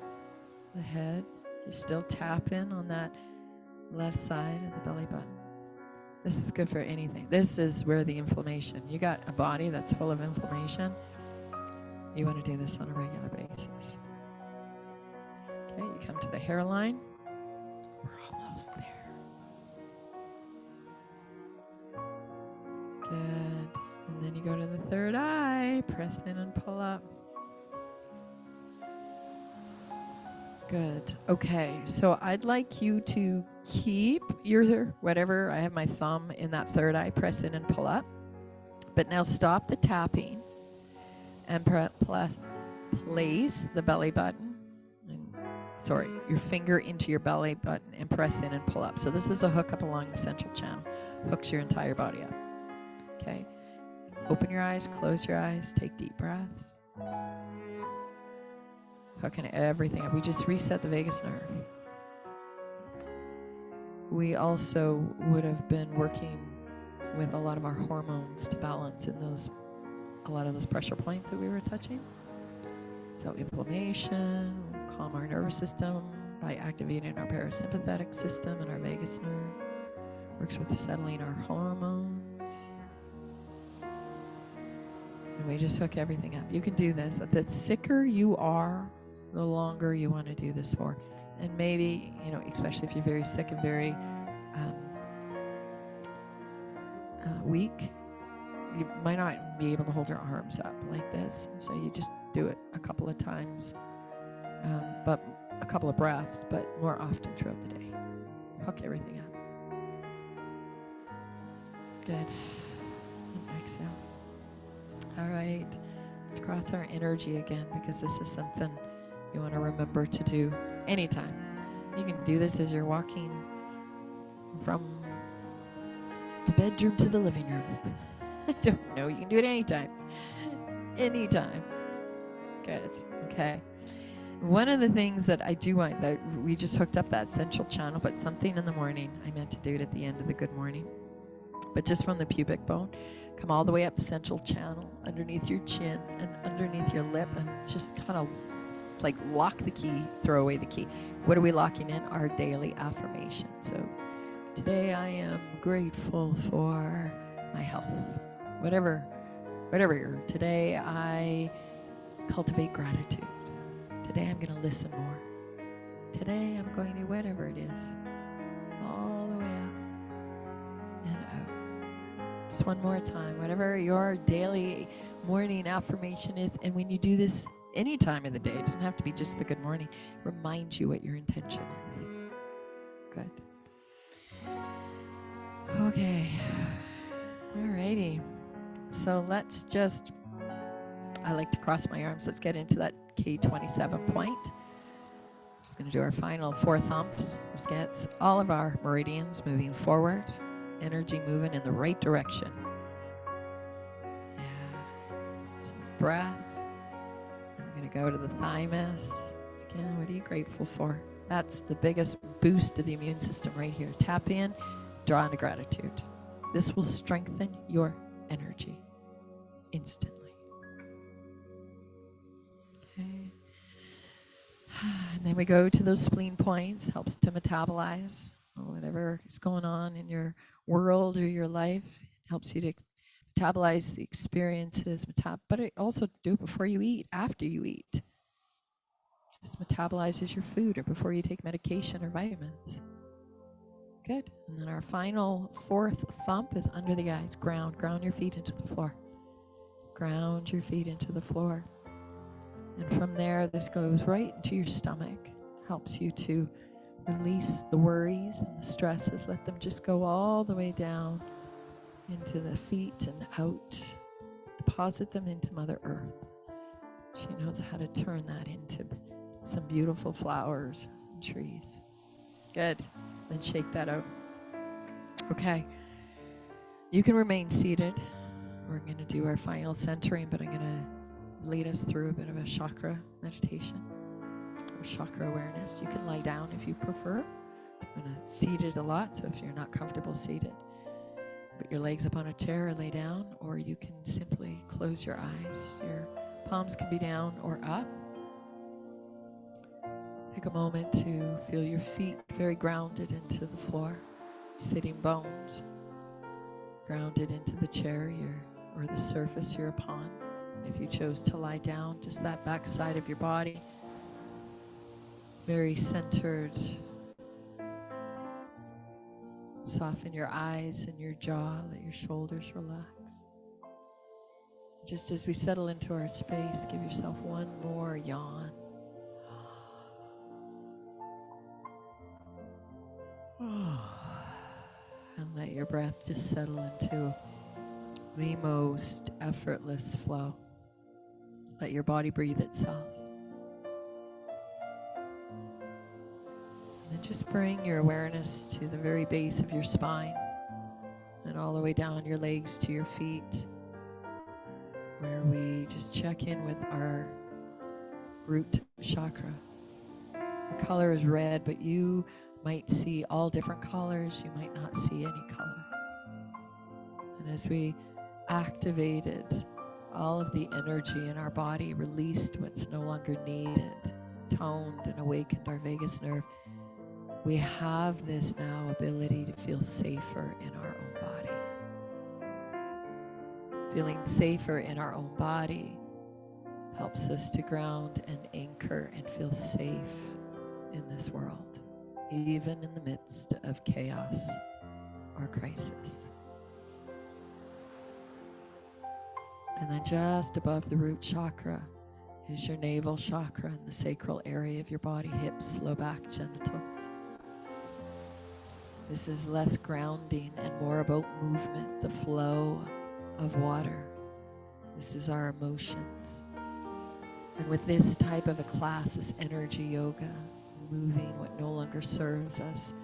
the head. You still tap in on that left side of the belly button. This is good for anything. This is where the inflammation. You got a body that's full of inflammation. You want to do this on a regular basis. Okay, you come to the hairline. We're almost there. Good. And then you go to the third eye. Press in and pull up. Good. Okay, so I'd like you to keep your whatever. I have my thumb in that third eye. Press in and pull up. But now stop the tapping and place the belly button. Your finger into your belly button and press in and pull up. So this is a hook up along the central channel. Hooks your entire body up. Okay. Open your eyes. Close your eyes. Take deep breaths. Hooking everything up. We just reset the vagus nerve. We also would have been working with a lot of our hormones to balance in a lot of those pressure points that we were touching. So inflammation, calm our nervous system by activating our parasympathetic system and our vagus nerve. Works with settling our hormones. And we just hook everything up. You can do this. The sicker you are, the longer you want to do this for. And maybe, especially if you're very sick and very weak, you might not be able to hold your arms up like this. So you just do it a couple of times, but a couple of breaths, but more often throughout the day. Hook everything up. Good. And exhale. All right. Let's cross our energy again, because this is something you want to remember to do anytime. You can do this as you're walking from the bedroom to the living room. I don't know. You can do it anytime. Anytime. Good. Okay. One of the things that I do want, that we just hooked up that central channel, but something in the morning. I meant to do it at the end of the good morning. But just from the pubic bone, come all the way up the central channel, underneath your chin and underneath your lip, and just kind of like lock the key, throw away the key. What are we locking in? Our daily affirmation. So today I am grateful for my health. Whatever you're. Today I cultivate gratitude. Today I'm going to listen more. Today I'm going to whatever it is. All the way up and out. Just one more time. Whatever your daily morning affirmation is. And when you do this any time of the day, it doesn't have to be just the good morning. Remind you what your intention is. Good. Okay. Alrighty. So let's just, I like to cross my arms. Let's get into that K27 point. Just going to do our final 4 thumps. This gets all of our meridians moving forward energy moving in the right direction. Yeah. Some breaths. I'm going to go to the thymus. Again, what are you grateful for? That's the biggest boost to the immune system right here. Tap in, draw into gratitude. This will strengthen your energy instantly. Okay. And then we go to those spleen points, helps to metabolize whatever is going on in your world or your life. It helps you to metabolize the experiences, but it also do it before you eat, after you eat. Just metabolizes your food or before you take medication or vitamins. Good. And then our final fourth thump is under the eyes. Ground your feet into the floor. Ground your feet into the floor. And from there, this goes right into your stomach. Helps you to release the worries and the stresses. Let them just go all the way down into the feet and out. Deposit them into Mother Earth. She knows how to turn that into some beautiful flowers and trees. Good. Then shake that out. Okay. You can remain seated. We're going to do our final centering, but I'm going to lead us through a bit of a chakra meditation or chakra awareness. You can lie down if you prefer. I'm going to seat it a lot, so if you're not comfortable seated, put your legs up on a chair or lay down, or you can simply close your eyes. Your palms can be down or up. Take a moment to feel your feet very grounded into the floor, sitting bones grounded into the chair or the surface you're upon. If you chose to lie down, just that back side of your body, very centered. Soften your eyes and your jaw, let your shoulders relax. Just as we settle into our space, give yourself one more yawn. And let your breath just settle into the most effortless flow. Let your body breathe itself. And then just bring your awareness to the very base of your spine and all the way down your legs to your feet, where we just check in with our root chakra. The color is red, but you might see all different colors. You might not see any color. And as we activated all of the energy in our body, released what's no longer needed, toned and awakened our vagus nerve, we have this now ability to feel safer in our own body. Feeling safer in our own body helps us to ground and anchor and feel safe in this world, even in the midst of chaos or crisis. And then just above the root chakra is your navel chakra and the sacral area of your body, hips, low back, genitals. This is less grounding and more about movement, the flow of water. This is our emotions. And with this type of a class, this energy yoga, moving what no longer serves us,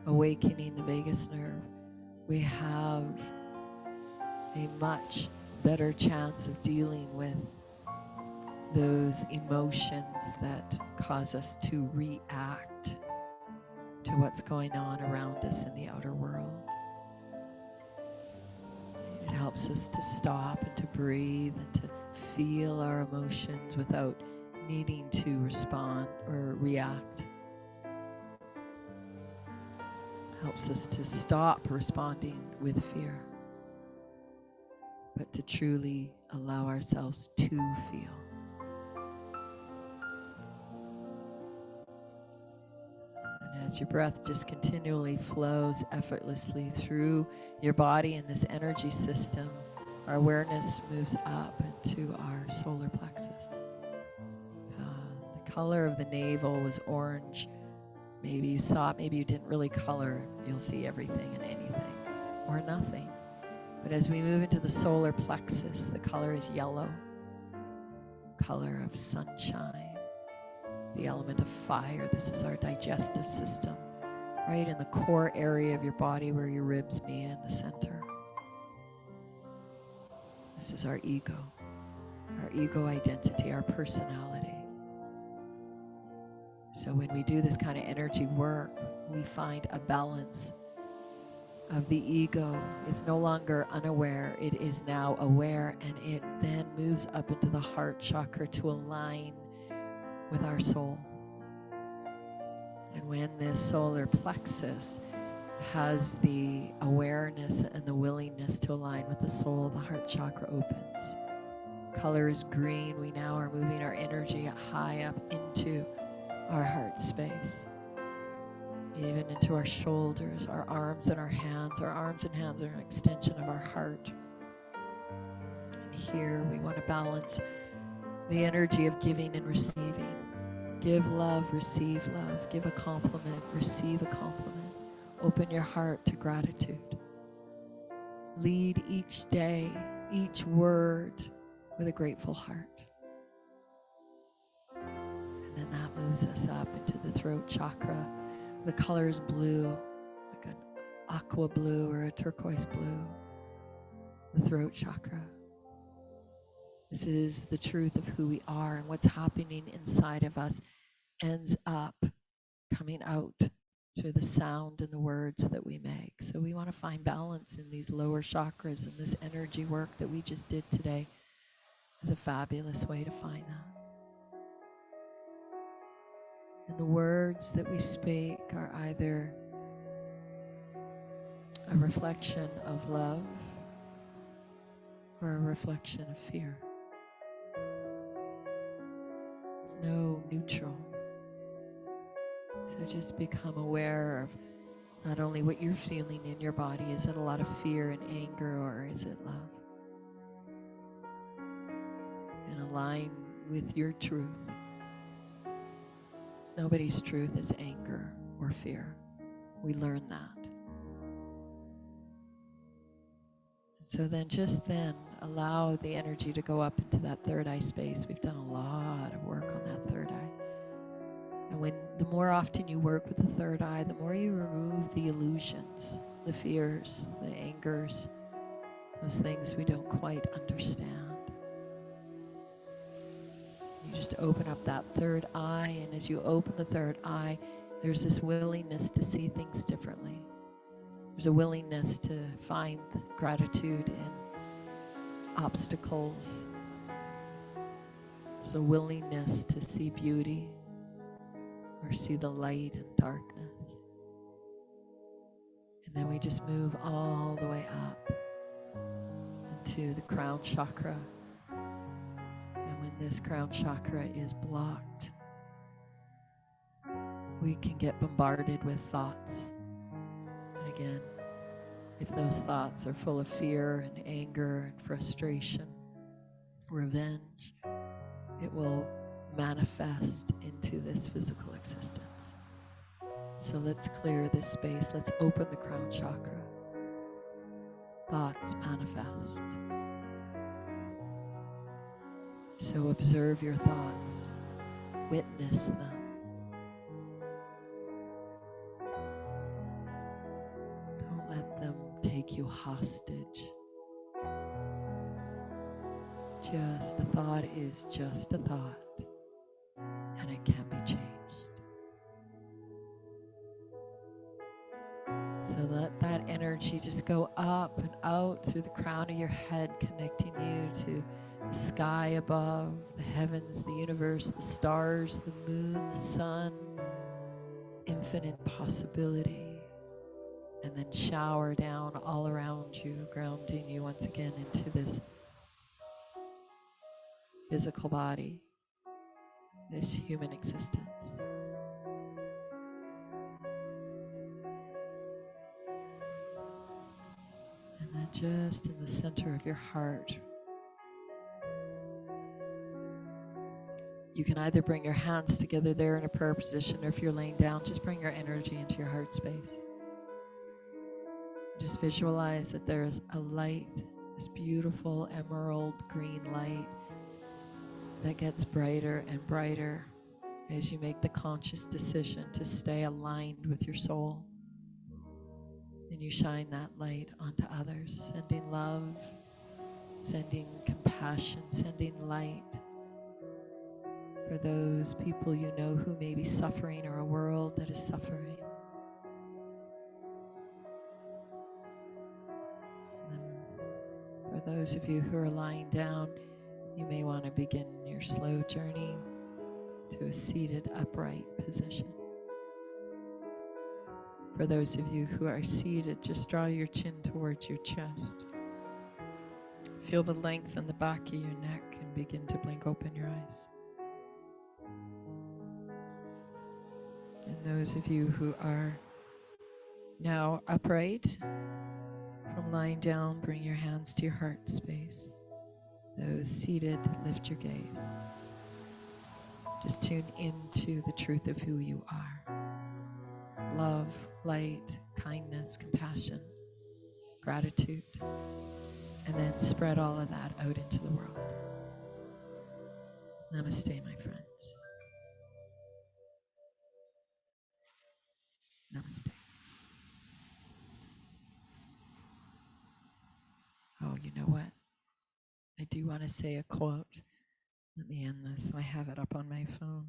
awakening the vagus nerve, we have a much better chance of dealing with those emotions that cause us to react to what's going on around us in the outer world. It helps us to stop and to breathe and to feel our emotions without needing to respond or react. Helps us to stop responding with fear, but to truly allow ourselves to feel. And as your breath just continually flows effortlessly through your body and this energy system, our awareness moves up into our solar plexus. The color of the navel was orange. Maybe you saw it, maybe you didn't really color. You'll see everything and anything, or nothing. But as we move into the solar plexus, the color is yellow, color of sunshine, the element of fire. This is our digestive system, right in the core area of your body where your ribs meet in the center. This is our ego identity, our personality. So when we do this kind of energy work, we find a balance of the ego. It's no longer unaware, it is now aware, and it then moves up into the heart chakra to align with our soul. And when this solar plexus has the awareness and the willingness to align with the soul, the heart chakra opens. Color is green. We now are moving our energy high up into our heart space, even into our shoulders, our arms and our hands. Our arms and hands are an extension of our heart. And here we want to balance the energy of giving and receiving. Give love, receive love. Give a compliment, receive a compliment. Open your heart to gratitude. Lead each day, each word with a grateful heart. And then that moves us up into the throat chakra. The color is blue, like an aqua blue or a turquoise blue. The throat chakra. This is the truth of who we are, and what's happening inside of us ends up coming out through the sound and the words that we make. So we want to find balance in these lower chakras, and this energy work that we just did today is a fabulous way to find that. And the words that we speak are either a reflection of love or a reflection of fear. There's no neutral. So just become aware of not only what you're feeling in your body. Is it a lot of fear and anger, or is it love? And align with your truth. Nobody's truth is anger or fear. We learn that. And so then allow the energy to go up into that third eye space. We've done a lot of work on that third eye. And the more often you work with the third eye, the more you remove the illusions, the fears, the angers, those things we don't quite understand. You just open up that third eye, and as you open the third eye, there's this willingness to see things differently. There's a willingness to find gratitude in obstacles. There's a willingness to see beauty or see the light and darkness. And then we just move all the way up into the crown chakra. And when this crown chakra is blocked, we can get bombarded with thoughts. And again, if those thoughts are full of fear and anger and frustration, revenge, it will manifest into this physical existence. So let's clear this space. Let's open the crown chakra. Thoughts manifest. So observe your thoughts. Witness them. Don't let them take you hostage. Just a thought is just a thought. And it can be changed. So let that energy just go up and out through the crown of your head, connecting you to the sky above, the heavens, the universe, the stars, the moon, the sun, infinite possibility. And then shower down all around you, grounding you once again into this physical body, this human existence. And then just in the center of your heart, you can either bring your hands together there in a prayer position, or if you're laying down, just bring your energy into your heart space. Just visualize that there is a light, this beautiful emerald green light that gets brighter and brighter as you make the conscious decision to stay aligned with your soul. And you shine that light onto others, sending love, sending compassion, sending light for those people you know who may be suffering, or a world that is suffering. And for those of you who are lying down, you may want to begin your slow journey to a seated upright position. For those of you who are seated, just draw your chin towards your chest. Feel the length in the back of your neck and begin to blink open your eyes. And those of you who are now upright from lying down, bring your hands to your heart space. Those seated, lift your gaze. Just tune into the truth of who you are. Love, light, kindness, compassion, gratitude. And then spread all of that out into the world. Namaste, my friends. Namaste. Oh, you know what? I do want to say a quote. Let me end this. I have it up on my phone.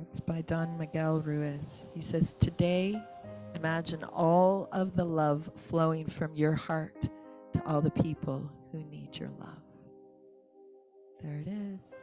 It's by Don Miguel Ruiz. He says, "Today, imagine all of the love flowing from your heart to all the people who need your love." There it is.